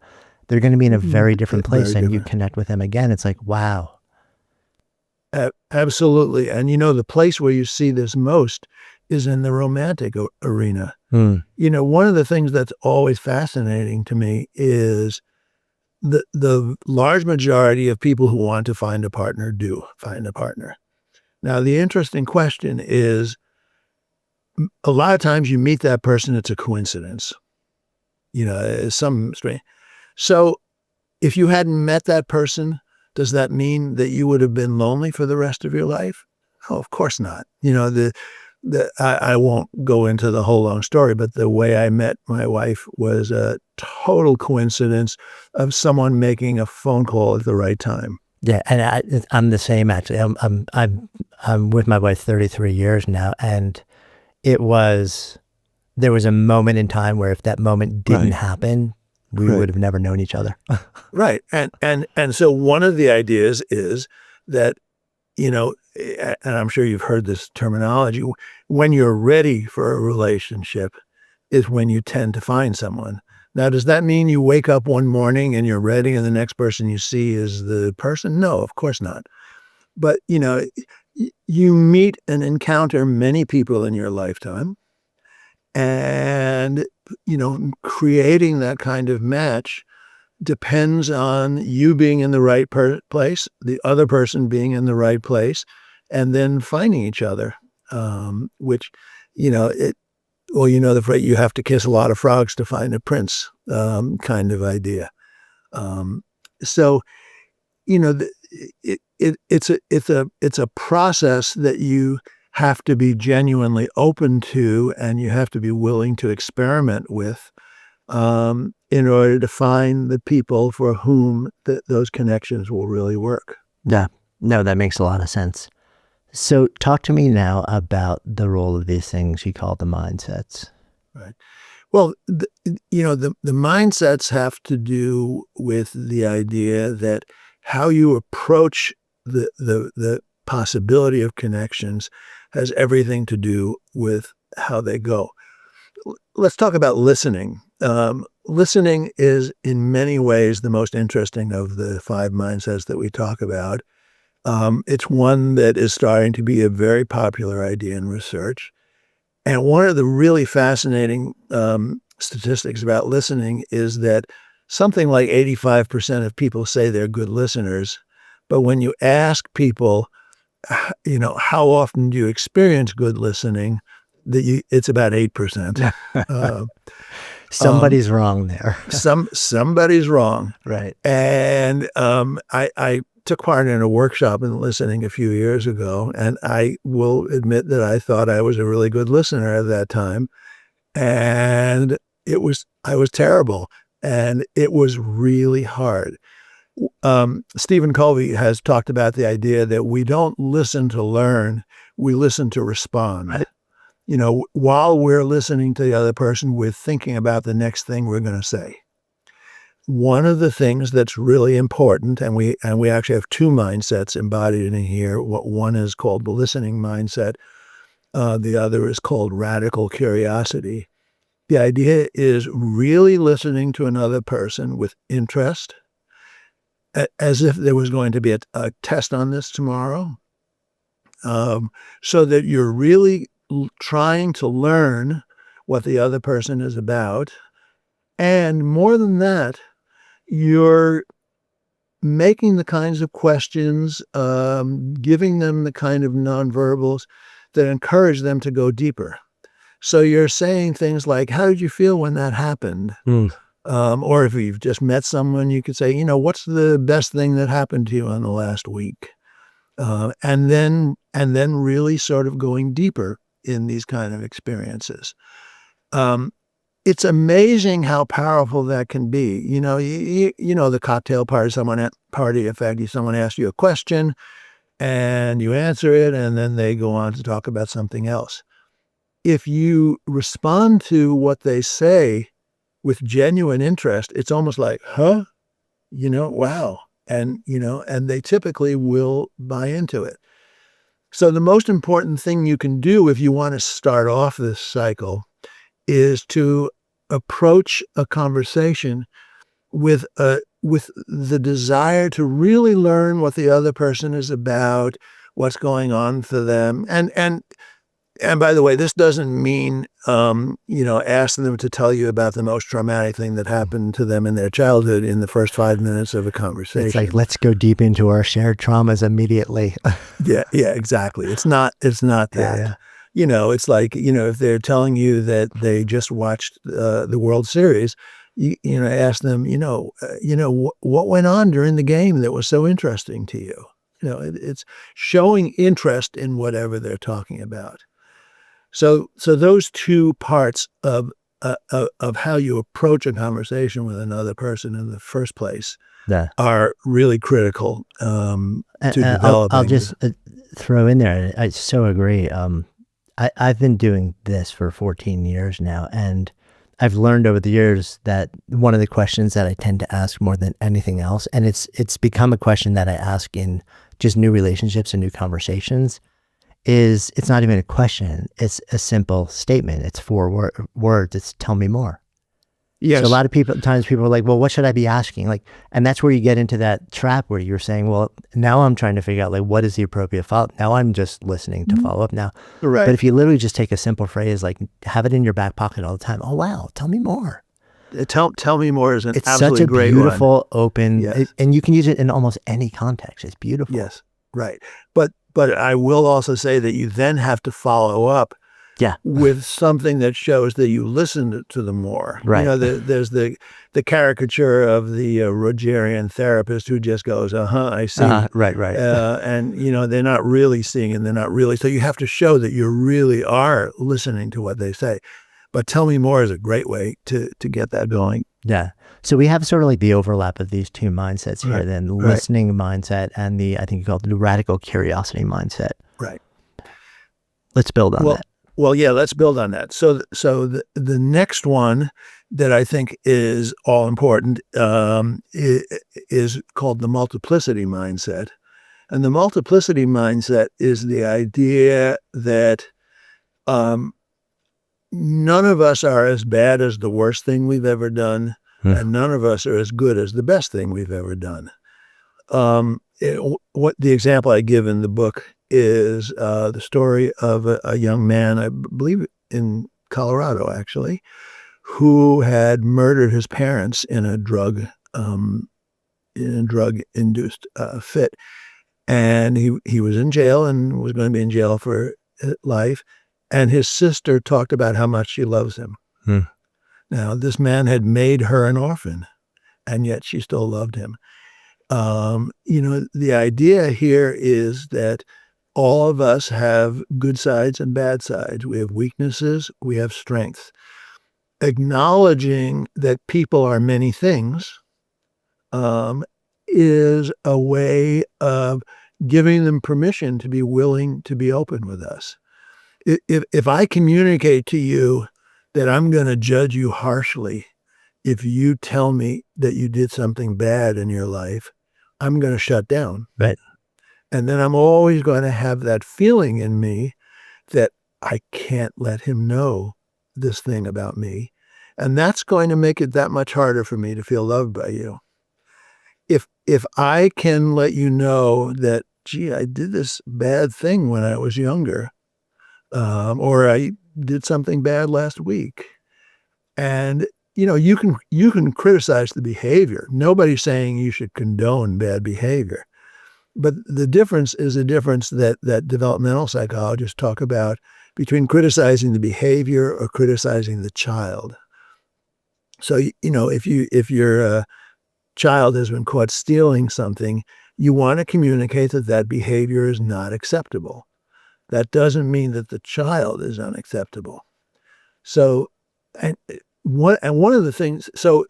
they're going to be in a very different place, Very and you different. connect with them again. It's like, wow. Absolutely, and the place where you see this most is in the romantic arena. Hmm. One of the things that's always fascinating to me is the large majority of people who want to find a partner do find a partner. Now, the interesting question is, a lot of times you meet that person, it's a coincidence, some strange. So if you hadn't met that person, does that mean that you would have been lonely for the rest of your life? Oh, of course not. I won't go into the whole long story, but the way I met my wife was a total coincidence of someone making a phone call at the right time. Yeah, and I'm the same actually. I'm with my wife 33 years now, and there was a moment in time where if that moment didn't Right. happen, we Right. would have never known each other. Right. And so one of the ideas is that, and I'm sure you've heard this terminology, when you're ready for a relationship is when you tend to find someone. Now, does that mean you wake up one morning and you're ready and the next person you see is the person? No, of course not. But, you meet and encounter many people in your lifetime, and, creating that kind of match depends on you being in the right place, the other person being in the right place, and then finding each other. Which, the phrase, you have to kiss a lot of frogs to find a prince, kind of idea. Um, so, you know, the, it's a process that you have to be genuinely open to, and you have to be willing to experiment with, in order to find the people for whom those connections will really work. Yeah, no, that makes a lot of sense. So talk to me now about the role of these things you call the mindsets. Right. Well, the mindsets have to do with the idea that how you approach the possibility of connections has everything to do with how they go. Let's talk about listening. Listening is in many ways the most interesting of the 5 mindsets that we talk about. It's one that is starting to be a very popular idea in research. And one of the really fascinating statistics about listening is that something like 85% of people say they're good listeners. But when you ask people, how often do you experience good listening, it's about 8%. Uh, Somebody's wrong there. somebody's wrong. Right. And I took part in a workshop in listening a few years ago, and I will admit that I thought I was a really good listener at that time. And I was terrible, and it was really hard. Stephen Covey has talked about the idea that we don't listen to learn, we listen to respond. Right. While we're listening to the other person, we're thinking about the next thing we're going to say. One of the things that's really important, and we actually have 2 mindsets embodied in here. One is called the listening mindset. The other is called radical curiosity. The idea is really listening to another person with interest, as if there was going to be a test on this tomorrow, so that you're really trying to learn what the other person is about. And more than that, you're making the kinds of questions, giving them the kind of nonverbals that encourage them to go deeper. So you're saying things like, how did you feel when that happened? Mm. Or if you've just met someone, you could say, what's the best thing that happened to you in the last week? And then really sort of going deeper in these kind of experiences. It's amazing how powerful that can be. The cocktail party effect. Someone asks you a question and you answer it, and then they go on to talk about something else. If you respond to what they say with genuine interest, it's almost like, huh? Wow. And they typically will buy into it. So the most important thing you can do if you want to start off this cycle is to approach a conversation with the desire to really learn what the other person is about, what's going on for them. And by the way, this doesn't mean, asking them to tell you about the most traumatic thing that happened to them in their childhood in the first 5 minutes of a conversation. It's like, let's go deep into our shared traumas immediately. Yeah, exactly. It's not that. Yeah. It's like, if they're telling you that they just watched the World Series, ask them, what went on during the game that was so interesting to you? It's showing interest in whatever they're talking about. So those two parts of how you approach a conversation with another person in the first place are really critical to developing. I'll just throw in there, I so agree. I've been doing this for 14 years now, and I've learned over the years that one of the questions that I tend to ask more than anything else, and it's become a question that I ask in just new relationships and new conversations, is it's not even a question. It's a simple statement. It's 4 words. It's tell me more. Yes. So a lot of times people are like, well, what should I be asking? And that's where you get into that trap where you're saying, well, now I'm trying to figure out what is the appropriate follow-up. Now I'm just listening to follow up now. Right. But if you literally just take a simple phrase, have it in your back pocket all the time. Oh, wow. Tell me more. Tell me more is an It's absolutely such a great beautiful, open, Yes. and you can use it in almost any context. It's beautiful. Yes. Right. But I will also say that you then have to follow up with something that shows that you listened to them more. Right. There's the caricature of the Rogerian therapist who just goes, I see. Right. And, they're not really seeing and they're not really. So you have to show that you really are listening to what they say. But tell me more is a great way to get that going. Yeah. So we have sort of the overlap of these two mindsets here, then listening mindset and I think you call it the radical curiosity mindset. Right. Let's build on that. Well, yeah, let's build on that. So the next one that I think is all important is called the multiplicity mindset. And the multiplicity mindset is the idea that none of us are as bad as the worst thing we've ever done, and none of us are as good as the best thing we've ever done. What the example I give in the book is the story of a young man, I believe in Colorado actually, who had murdered his parents in a drug-induced fit, and he was in jail and was going to be in jail for life. And his sister talked about how much she loves him. Now, this man had made her an orphan, and yet she still loved him. The idea here is that all of us have good sides and bad sides. We have weaknesses, we have strengths. Acknowledging that people are many things is a way of giving them permission to be willing to be open with us. If I communicate to you that I'm going to judge you harshly if you tell me that you did something bad in your life, I'm going to shut down. Right. And then I'm always going to have that feeling in me that I can't let him know this thing about me. And that's going to make it that much harder for me to feel loved by you. if I can let you know that, gee, I did this bad thing when I was younger, or I did something bad last week, and you can criticize the behavior. Nobody's saying you should condone bad behavior, but the difference is a difference that developmental psychologists talk about between criticizing the behavior or criticizing the child. So if your child has been caught stealing something, you want to communicate that behavior is not acceptable. That doesn't mean that the child is unacceptable. So, and one of the things, so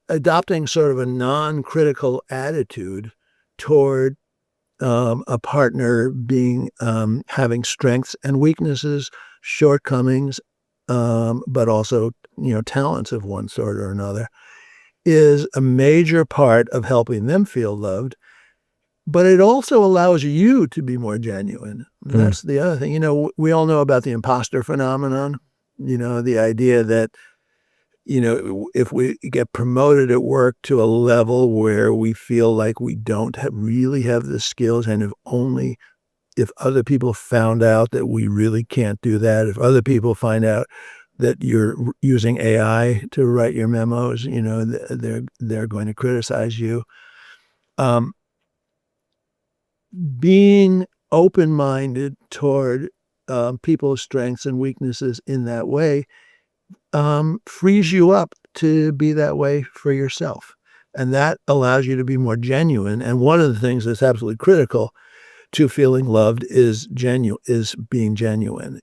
adopting sort of a non-critical attitude toward a partner being having strengths and weaknesses, shortcomings, but also talents of one sort or another, is a major part of helping them feel loved. But it also allows you to be more genuine. That's the other thing. We all know about the imposter phenomenon. The idea that, if we get promoted at work to a level where we feel like we don't really have the skills, and if other people found out that we really can't do that, if other people find out that you're using AI to write your memos, they're going to criticize you. Being open-minded toward people's strengths and weaknesses in that way frees you up to be that way for yourself. And that allows you to be more genuine. And one of the things that's absolutely critical to feeling loved is being genuine.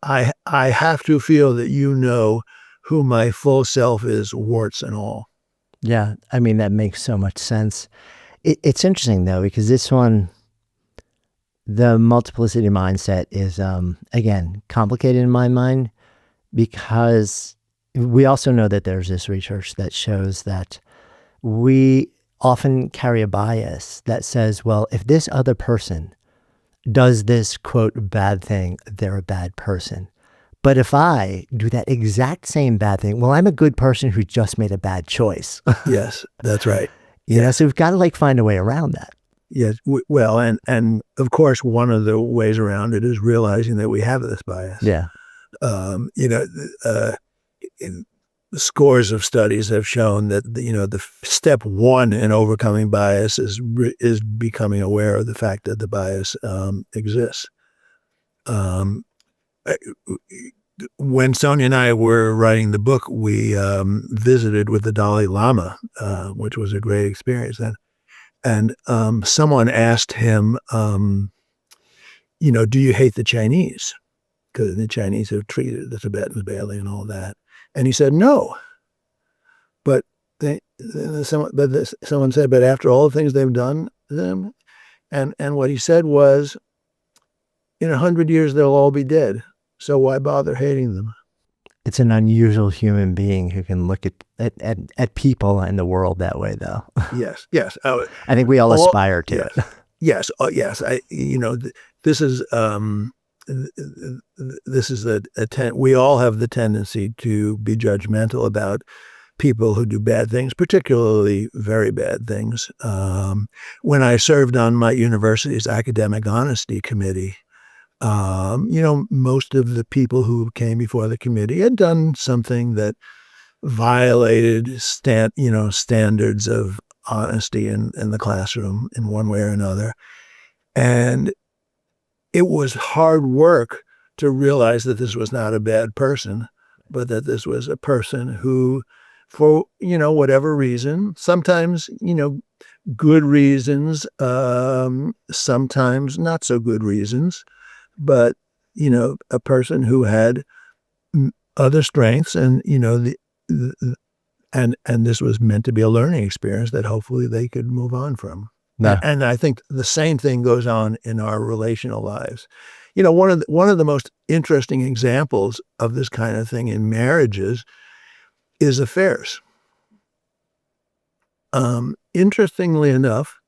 I have to feel that who my full self is, warts and all. Yeah, I mean, that makes so much sense. It's interesting, though, because this one, the multiplicity mindset is, again, complicated in my mind, because we also know that there's this research that shows that we often carry a bias that says, well, if this other person does this, quote, bad thing, they're a bad person. But if I do that exact same bad thing, well, I'm a good person who just made a bad choice. Yes, that's right. So we've got to find a way around that. Yes. Well, and of course, one of the ways around it is realizing that we have this bias. Yeah. Scores of studies have shown that the step one in overcoming bias is becoming aware of the fact that the bias exists. When Sonia and I were writing the book, we visited with the Dalai Lama, which was a great experience. And someone asked him, do you hate the Chinese? Because the Chinese have treated the Tibetans badly and all that. And he said, no. But someone said, but after all the things they've done to them, and what he said was, in 100 years, they'll all be dead. So why bother hating them? It's an unusual human being who can look at people and the world that way, though. Yes. I think we all aspire to it. Yes. Yes. This is we all have the tendency to be judgmental about people who do bad things, particularly very bad things. When I served on my university's academic honesty committee, most of the people who came before the committee had done something that violated standards of honesty in the classroom in one way or another. And it was hard work to realize that this was not a bad person, but that this was a person who, for, whatever reason, sometimes, good reasons, sometimes not so good reasons, but, a person who had other strengths and, and this was meant to be a learning experience that hopefully they could move on from. No. And I think the same thing goes on in our relational lives. One of the most interesting examples of this kind of thing in marriages is affairs. Interestingly enough,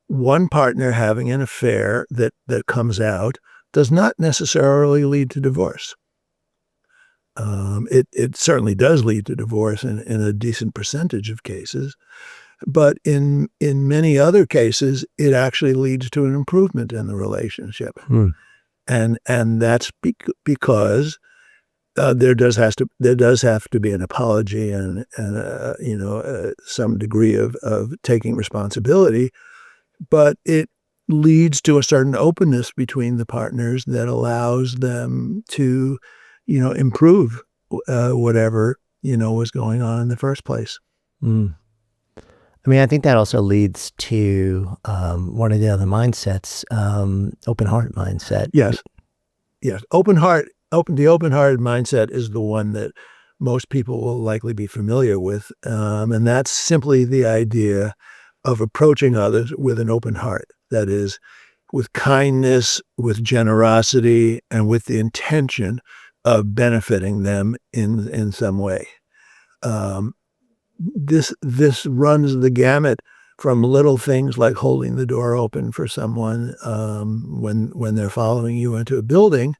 one partner having an affair that comes out does not necessarily lead to divorce. It certainly does lead to divorce in a decent percentage of cases. But in many other cases, it actually leads to an improvement in the relationship. Hmm. And that's because there does have to be an apology and some degree of taking responsibility, but it leads to a certain openness between the partners that allows them to, improve whatever was going on in the first place. Mm. I mean, I think that also leads to one of the other mindsets, open heart mindset. Yes, yes. The open-hearted mindset is the one that most people will likely be familiar with, and that's simply the idea of approaching others with an open heart. That is, with kindness, with generosity, and with the intention of benefiting them in some way. Um, this runs the gamut from little things like holding the door open for someone when they're following you into a building,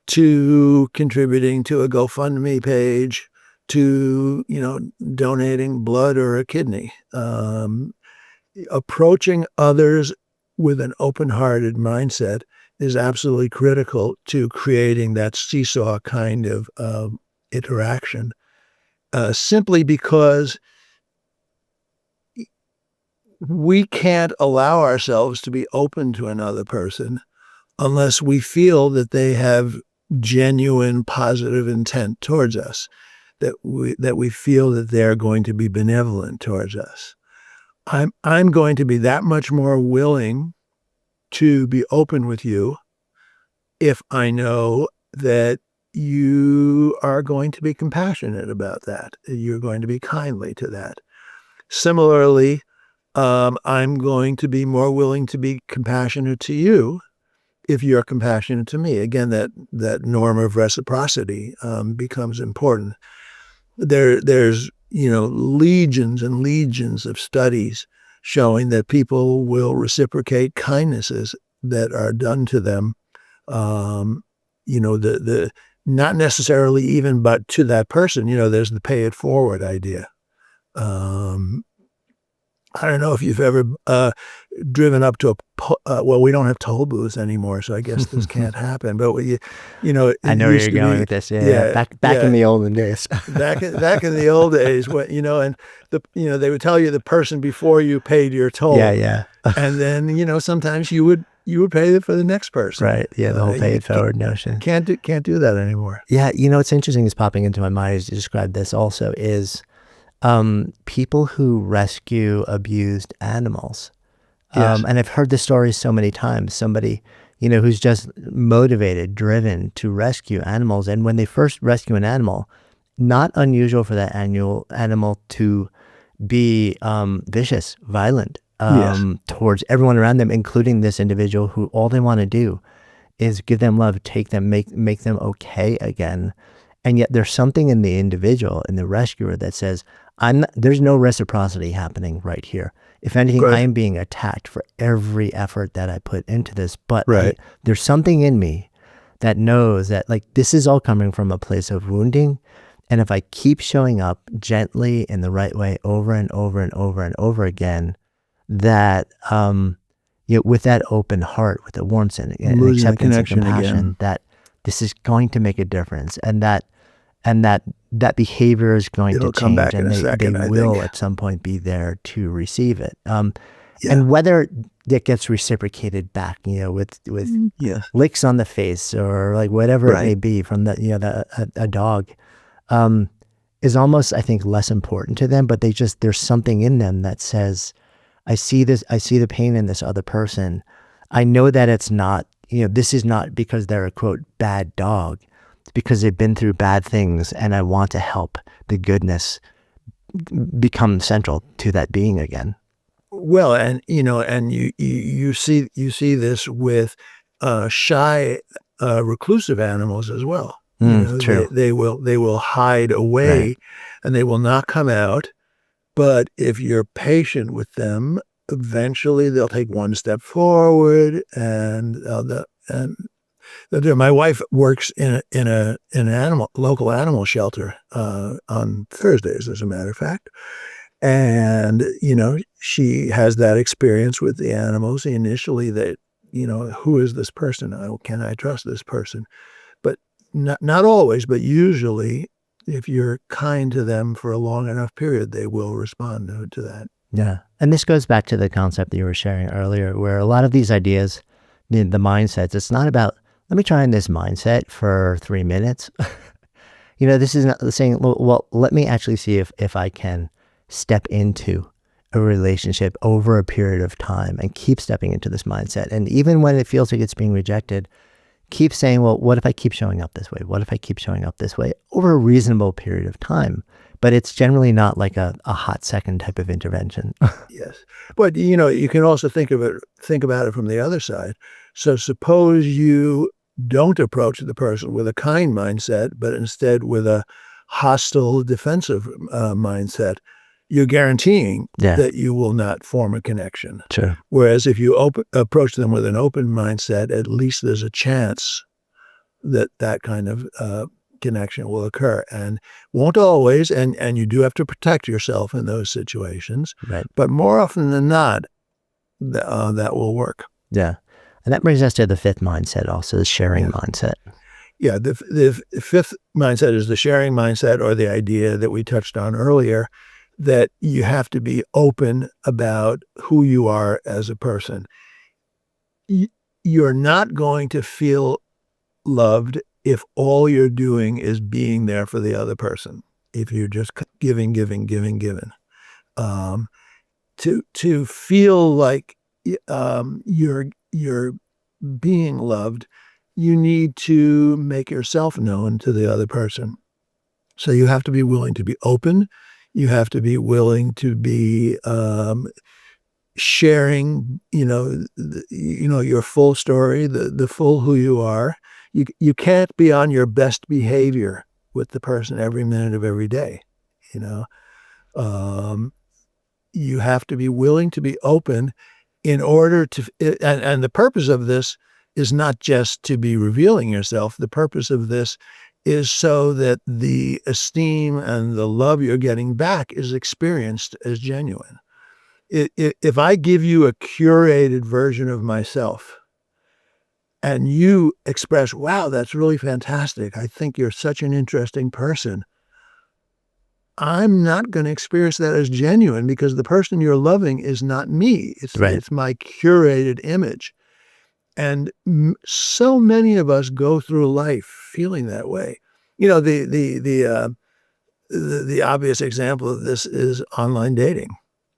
to contributing to a GoFundMe page, to donating blood or a kidney. Approaching others with an open-hearted mindset is absolutely critical to creating that seesaw kind of interaction. Simply because we can't allow ourselves to be open to another person unless we feel that they have genuine positive intent towards us, that we feel that they're going to be benevolent towards us. I'm going to be that much more willing to be open with you if I know that you are going to be compassionate about that. You're going to be kindly to that. Similarly, I'm going to be more willing to be compassionate to you if you're compassionate to me. Again, that norm of reciprocity becomes important. There's legions and legions of studies showing that people will reciprocate kindnesses that are done to them. The not necessarily even, but to that person. There's the pay it forward idea. I don't know if you've ever driven up to well, we don't have toll booths anymore, so I guess this can't happen. But it I know where used you're to going be, with this. Yeah, yeah. yeah, Back in yeah. the olden days. Back in the old days, when and they would tell you the person before you paid your Yeah, toll, yeah. and then sometimes you would pay for the next person. Right. Yeah, the whole pay You it forward notion. can't do that anymore. Yeah, what's interesting is popping into my mind as you describe this also is people who rescue abused animals. Yes. And I've heard this story so many times. Somebody, who's just motivated, driven to rescue animals. And when they first rescue an animal, not unusual for that animal to be vicious, violent Yes. towards everyone around them, including this individual who all they want to do is give them love, take them, make them okay again. And yet there's something in the individual, in the rescuer, that says, there's no reciprocity happening right here. If anything, I Right. am being attacked for every effort that I put into this. But Right. there's something in me that knows that this is all coming from a place of wounding. And if I keep showing up gently in the right way over and over and over and over again, that with that open heart, with the warmth and Losing the acceptance and connection compassion, again. that this is going to make a difference, and that behavior is going It'll to come change, back in and a they second, I will think. at some point be there to receive it. Yeah. And whether it gets reciprocated back, with Yes. licks on the face or whatever it may Right. be from a dog, is almost, I think, less important to them. But there's something in them that says, I see the pain in this other person. I know that it's not, this is not because they're a quote bad dog. It's because they've been through bad things, and I want to help the goodness become central to that being again. Well, and you see this with shy, reclusive animals as well. True. They will hide Right. away, and they will not come out. But if you're patient with them, eventually they'll take one step forward, and My wife works in an local animal shelter on Thursdays, as a matter of fact. And, she has that experience with the animals. Initially, that, who is this person? Can I trust this person? But not always, but usually, if you're kind to them for a long enough period, they will respond to that. Yeah. And this goes back to the concept that you were sharing earlier, where a lot of these ideas, the mindsets, it's not about, let me try in this mindset for 3 minutes. This is not saying, well, let me actually see if I can step into a relationship over a period of time and keep stepping into this mindset. And even when it feels like it's being rejected, keep saying, well, what if I keep showing up this way? What if I keep showing up this way over a reasonable period of time? But it's generally not like a hot second type of intervention. Yes. But, you can also think about it from the other side. So suppose you don't approach the person with a kind mindset, but instead with a hostile, defensive mindset. You're guaranteeing Yeah. that you will not form a connection. Sure. Whereas if you approach them with an open mindset, at least there's a chance that kind of connection will occur, and won't always. And you do have to protect yourself in those situations. Right. But more often than not, that will work. Yeah. And that brings us to the fifth mindset, also the sharing mindset. Yeah. The fifth mindset is the sharing mindset, or the idea that we touched on earlier, that you have to be open about who you are as a person. You're not going to feel loved if all you're doing is being there for the other person. If you're just giving. To feel like you're being loved, you need to make yourself known to the other person. So you have to be willing to be open. You have to be willing to be sharing, your full story, the full who you are. You can't be on your best behavior with the person every minute of every day. You have to be willing to be open in order to, and the purpose of this is not just to be revealing yourself. The purpose of this is so that the esteem and the love you're getting back is experienced as genuine. If I give you a curated version of myself and you express, wow, that's really fantastic, I think you're such an interesting person, I'm not going to experience that as genuine, because the person you're loving is not me. It's my curated image. And so many of us go through life feeling that way. The obvious example of this is online dating,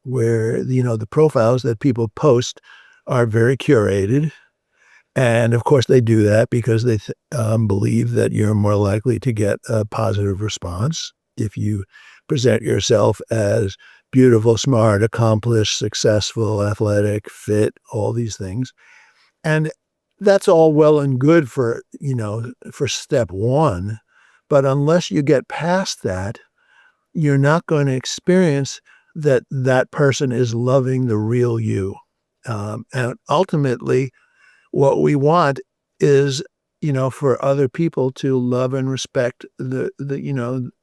where the profiles that people post are very curated, and of course they do that because they believe that you're more likely to get a positive response if you present yourself as beautiful, smart, accomplished, successful, athletic, fit, all these things. And that's all well and good for step one. But unless you get past that, you're not going to experience that person is loving the real you. And ultimately, what we want is, for other people to love and respect the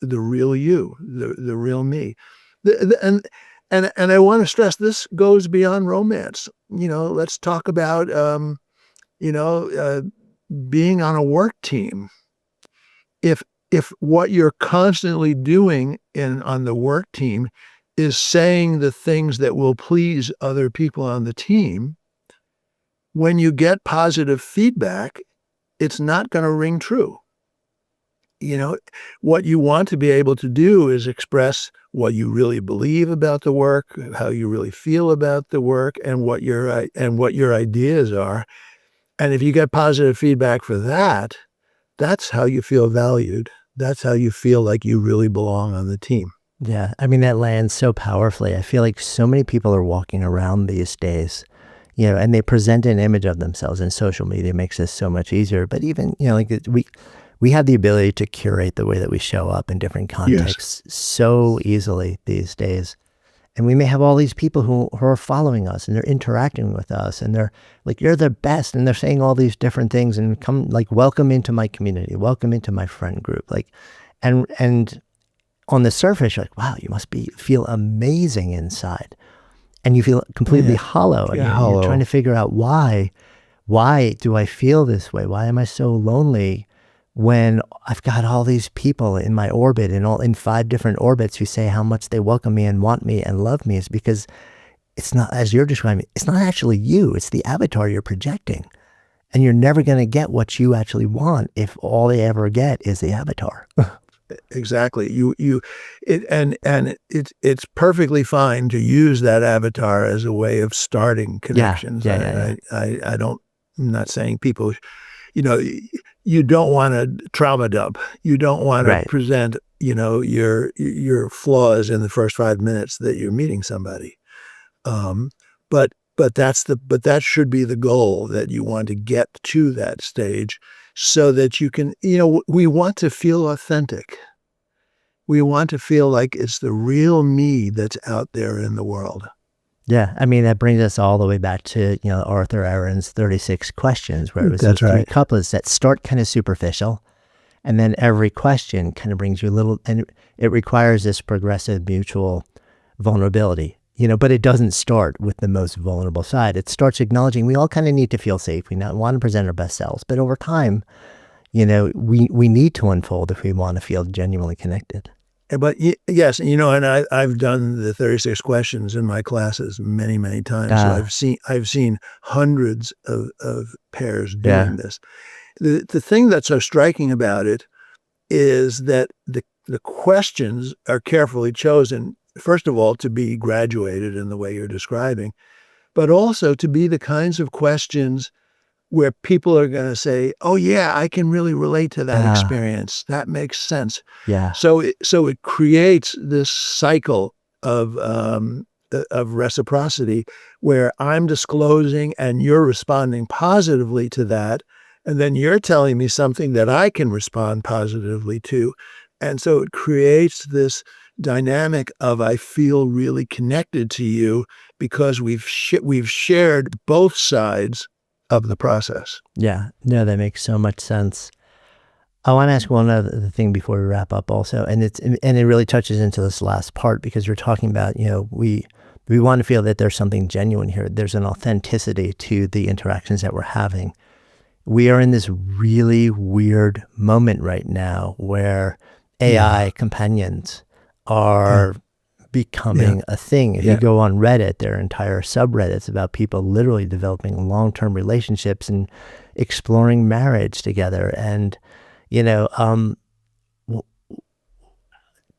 real you, the real me. And I want to stress, this goes beyond romance. Let's talk about, being on a work team. If what you're constantly doing on the work team is saying the things that will please other people on the team, when you get positive feedback, it's not going to ring true. What you want to be able to do is express what you really believe about the work, how you really feel about the work, and what your ideas are. And if you get positive feedback for that, that's how you feel valued. That's how you feel like you really belong on the team. Yeah. I mean, that lands so powerfully. I feel like so many people are walking around these days, and they present an image of themselves, and social media makes this so much easier. But even, we have the ability to curate the way that we show up in different contexts so easily these days. And we may have all these people who are following us and they're interacting with us and they're like, you're the best. And they're saying all these different things and come like, welcome into my community, welcome into my friend group. Like, and on the surface, you're like, wow, you must feel amazing inside. And you feel completely hollow. And you're trying to figure out why do I feel this way? Why am I so lonely when I've got all these people in my orbit in 5 different orbits who say how much they welcome me and want me and love me? Is because it's not, as you're describing, it's not actually you. It's the avatar you're projecting. And you're never going to get what you actually want if all they ever get is the avatar. Exactly. It's perfectly fine to use that avatar as a way of starting connections. Yeah. I'm not saying people, you don't want to trauma dump. You don't want to present, your flaws in the first 5 minutes that you're meeting somebody. But that should be the goal, that you want to get to that stage so that you can, we want to feel authentic. We want to feel like it's the real me that's out there in the world. Yeah. I mean, that brings us all the way back to, Arthur Aaron's 36 questions, where it was That's those 3 right. couplets that start kind of superficial. And then every question kind of brings you a little, and it requires this progressive mutual vulnerability, but it doesn't start with the most vulnerable side. It starts acknowledging we all kind of need to feel safe. We want to present our best selves. But over time, we need to unfold if we want to feel genuinely connected. But yes, and I've done the 36 questions in my classes many, many times. So I've seen hundreds of pairs doing this. The thing that's so striking about it is that the questions are carefully chosen, first of all, to be graduated in the way you're describing, but also to be the kinds of questions where people are going to say, oh yeah, I can really relate to that experience. That makes sense. Yeah. So it creates this cycle of reciprocity where I'm disclosing and you're responding positively to that. And then you're telling me something that I can respond positively to. And so it creates this dynamic of, I feel really connected to you because we've shared both sides of the process. Yeah. No, that makes so much sense. I want to ask one other thing before we wrap up also. And it really touches into this last part, because you're talking about, we want to feel that there's something genuine here. There's an authenticity to the interactions that we're having. We are in this really weird moment right now where AI companions are becoming a thing. If you go on Reddit, there are entire subreddits about people literally developing long-term relationships and exploring marriage together. And,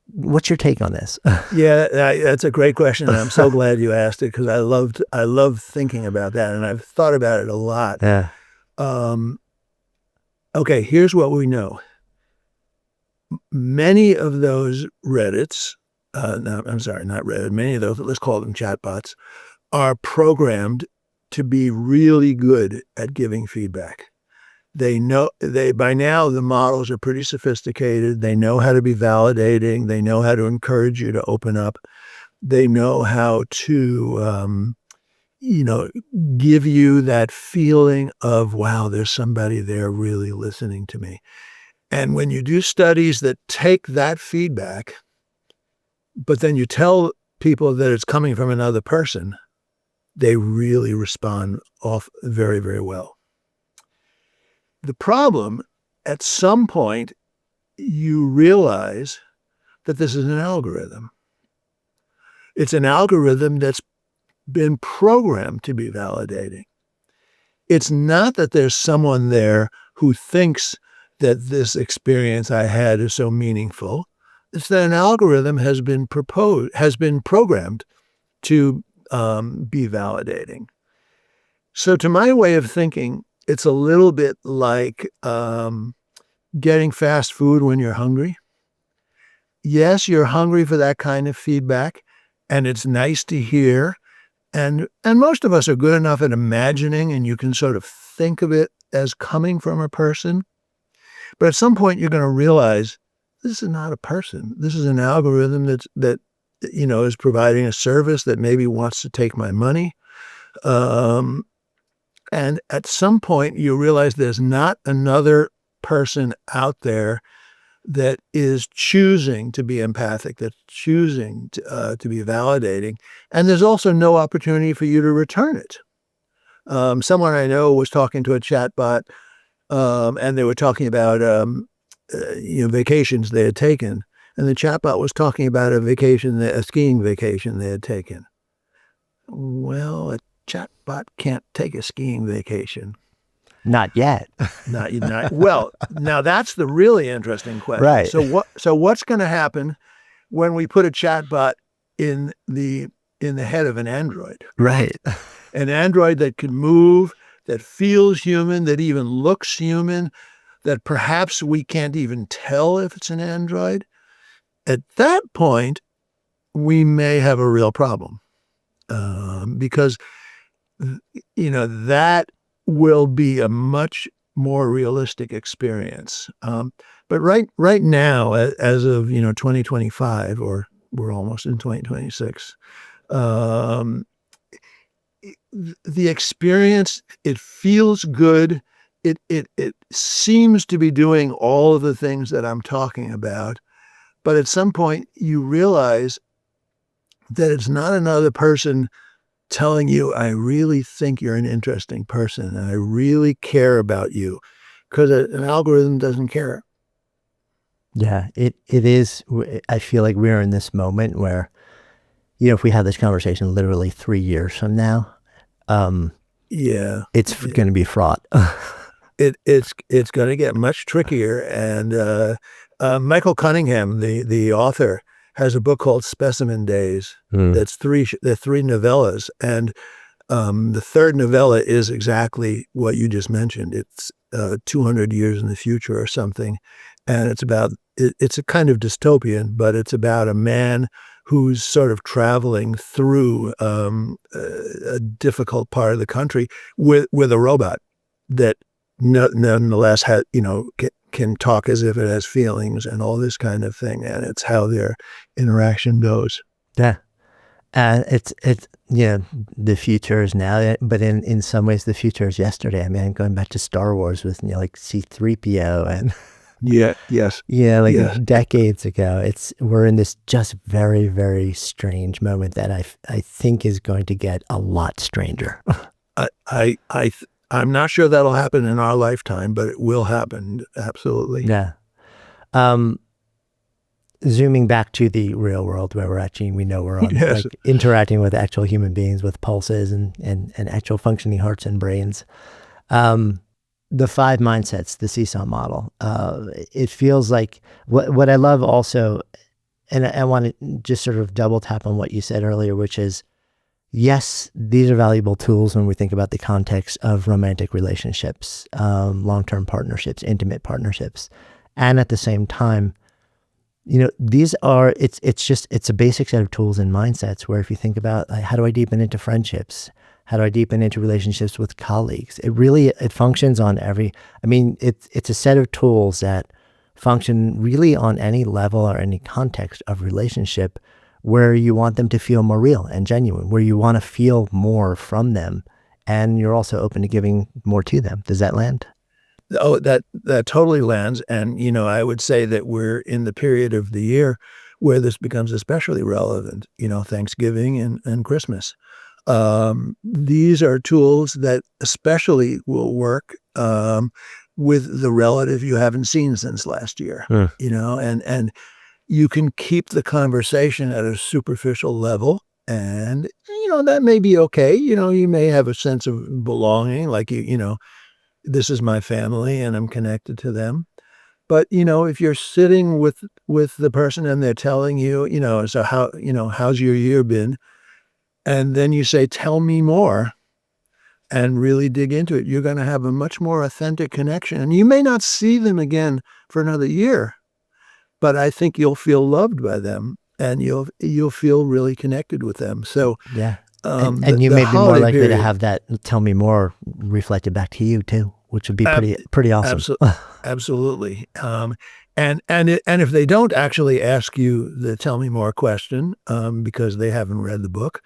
what's your take on this? Yeah, that's a great question. And I'm so glad you asked it, because I love thinking about that. And I've thought about it a lot. Yeah. Okay, here's what we know. Many of those Reddits, no, I'm sorry, not Reddit, many of those, let's call them chatbots, are programmed to be really good at giving feedback. By now the models are pretty sophisticated. They know how to be validating. They know how to encourage you to open up. They know how to, give you that feeling of, wow, there's somebody there really listening to me. And when you do studies that take that feedback, but then you tell people that it's coming from another person, they really respond off very, very well. The problem, at some point, you realize that this is an algorithm. It's an algorithm that's been programmed to be validating. It's not that there's someone there who thinks that this experience I had is so meaningful. It's that an algorithm has been programmed to be validating. So to my way of thinking, it's a little bit like getting fast food when you're hungry. Yes, you're hungry for that kind of feedback, and it's nice to hear. And most of us are good enough at imagining, and you can sort of think of it as coming from a person. But at some point, you're going to realize this is not a person. This is an algorithm that is providing a service that maybe wants to take my money. And at some point, you realize there's not another person out there that is choosing to be empathic, that's choosing to be validating. And there's also no opportunity for you to return it. Someone I know was talking to a chatbot, and they were talking about vacations they had taken. And the chatbot was talking about a skiing vacation they had taken. Well, a chatbot can't take a skiing vacation. Not yet. Not well. Now that's the really interesting question. Right. So what's going to happen when we put a chatbot in the head of an android? Right. An android that can move, that feels human, that even looks human, that perhaps we can't even tell if it's an android. At that point, we may have a real problem, because that will be a much more realistic experience. But right now, as of 2025, or we're almost in 2026, the experience, it feels good. It seems to be doing all of the things that I'm talking about. But at some point, you realize that it's not another person telling you, I really think you're an interesting person and I really care about you, because an algorithm doesn't care. Yeah, it is. I feel like we're in this moment where, if we have this conversation literally 3 years from now, it's going to be fraught. It's going to get much trickier. And Michael Cunningham, the author, has a book called Specimen Days. That's three novellas, and the third novella is exactly what you just mentioned. It's 200 years in the future or something, and it's a kind of dystopian, but it's about a man who's sort of traveling through a difficult part of the country with a robot that nonetheless can talk as if it has feelings and all this kind of thing, and it's how their interaction goes. Yeah, it's the future is now, but in some ways the future is yesterday. I mean, going back to Star Wars with like C-3PO and yes, decades ago. We're in this just very, very strange moment that I think is going to get a lot stranger. I'm not sure that'll happen in our lifetime, but it will happen. Absolutely. Yeah. Zooming back to the real world where we're actually, we know we're on, Yes. like interacting with actual human beings with pulses and actual functioning hearts and brains. The 5 mindsets, the Seesaw model, it feels like what I love also, and I want to just sort of double tap on what you said earlier, which is, yes, these are valuable tools when we think about the context of romantic relationships, long-term partnerships, intimate partnerships. And at the same time, these are, it's a basic set of tools and mindsets where if you think about how do I deepen into friendships? How do I deepen into relationships with colleagues? It functions on it's a set of tools that function really on any level or any context of relationship where you want them to feel more real and genuine, where you want to feel more from them, and you're also open to giving more to them. Does that land? Oh, that totally lands. And, I would say that we're in the period of the year where this becomes especially relevant, Thanksgiving and Christmas. These are tools that especially will work with the relative you haven't seen since last year, and you can keep the conversation at a superficial level, and, that may be okay. You may have a sense of belonging, like, this is my family and I'm connected to them. But, if you're sitting with the person and they're telling you, so how's your year been? And then you say, tell me more, and really dig into it, you're going to have a much more authentic connection. And you may not see them again for another year, but I think you'll feel loved by them and you'll feel really connected with them. So yeah. And you may be more likely to have that tell me more reflected back to you too, which would be pretty awesome. Absolutely. And if they don't actually ask you the tell me more question, because they haven't read the book,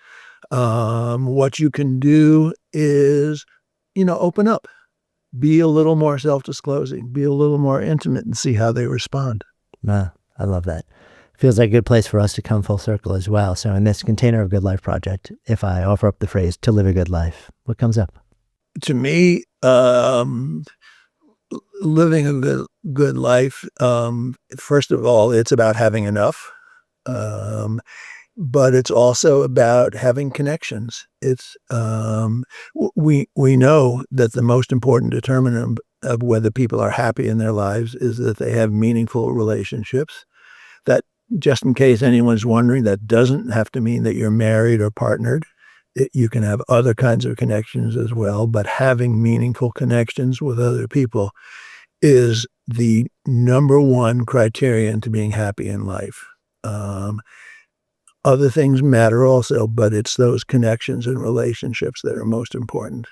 what you can do is, open up, be a little more self-disclosing, be a little more intimate, and see how they respond. I love that. Feels like a good place for us to come full circle as well. So in this Container of Good Life project, if I offer up the phrase to live a good life, what comes up? To me, living a good life, first of all, it's about having enough. But it's also about having connections. It's we know that the most important determinant of whether people are happy in their lives is that they have meaningful relationships. That, just in case anyone's wondering, that doesn't have to mean that you're married or partnered. You can have other kinds of connections as well, but having meaningful connections with other people is the number one criterion to being happy in life. Other things matter also, but it's those connections and relationships that are most important.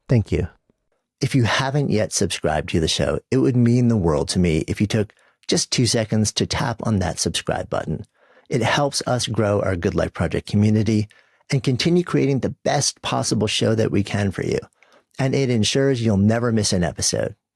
Thank you. If you haven't yet subscribed to the show, it would mean the world to me if you took just 2 seconds to tap on that subscribe button. It helps us grow our Good Life Project community and continue creating the best possible show that we can for you. And it ensures you'll never miss an episode.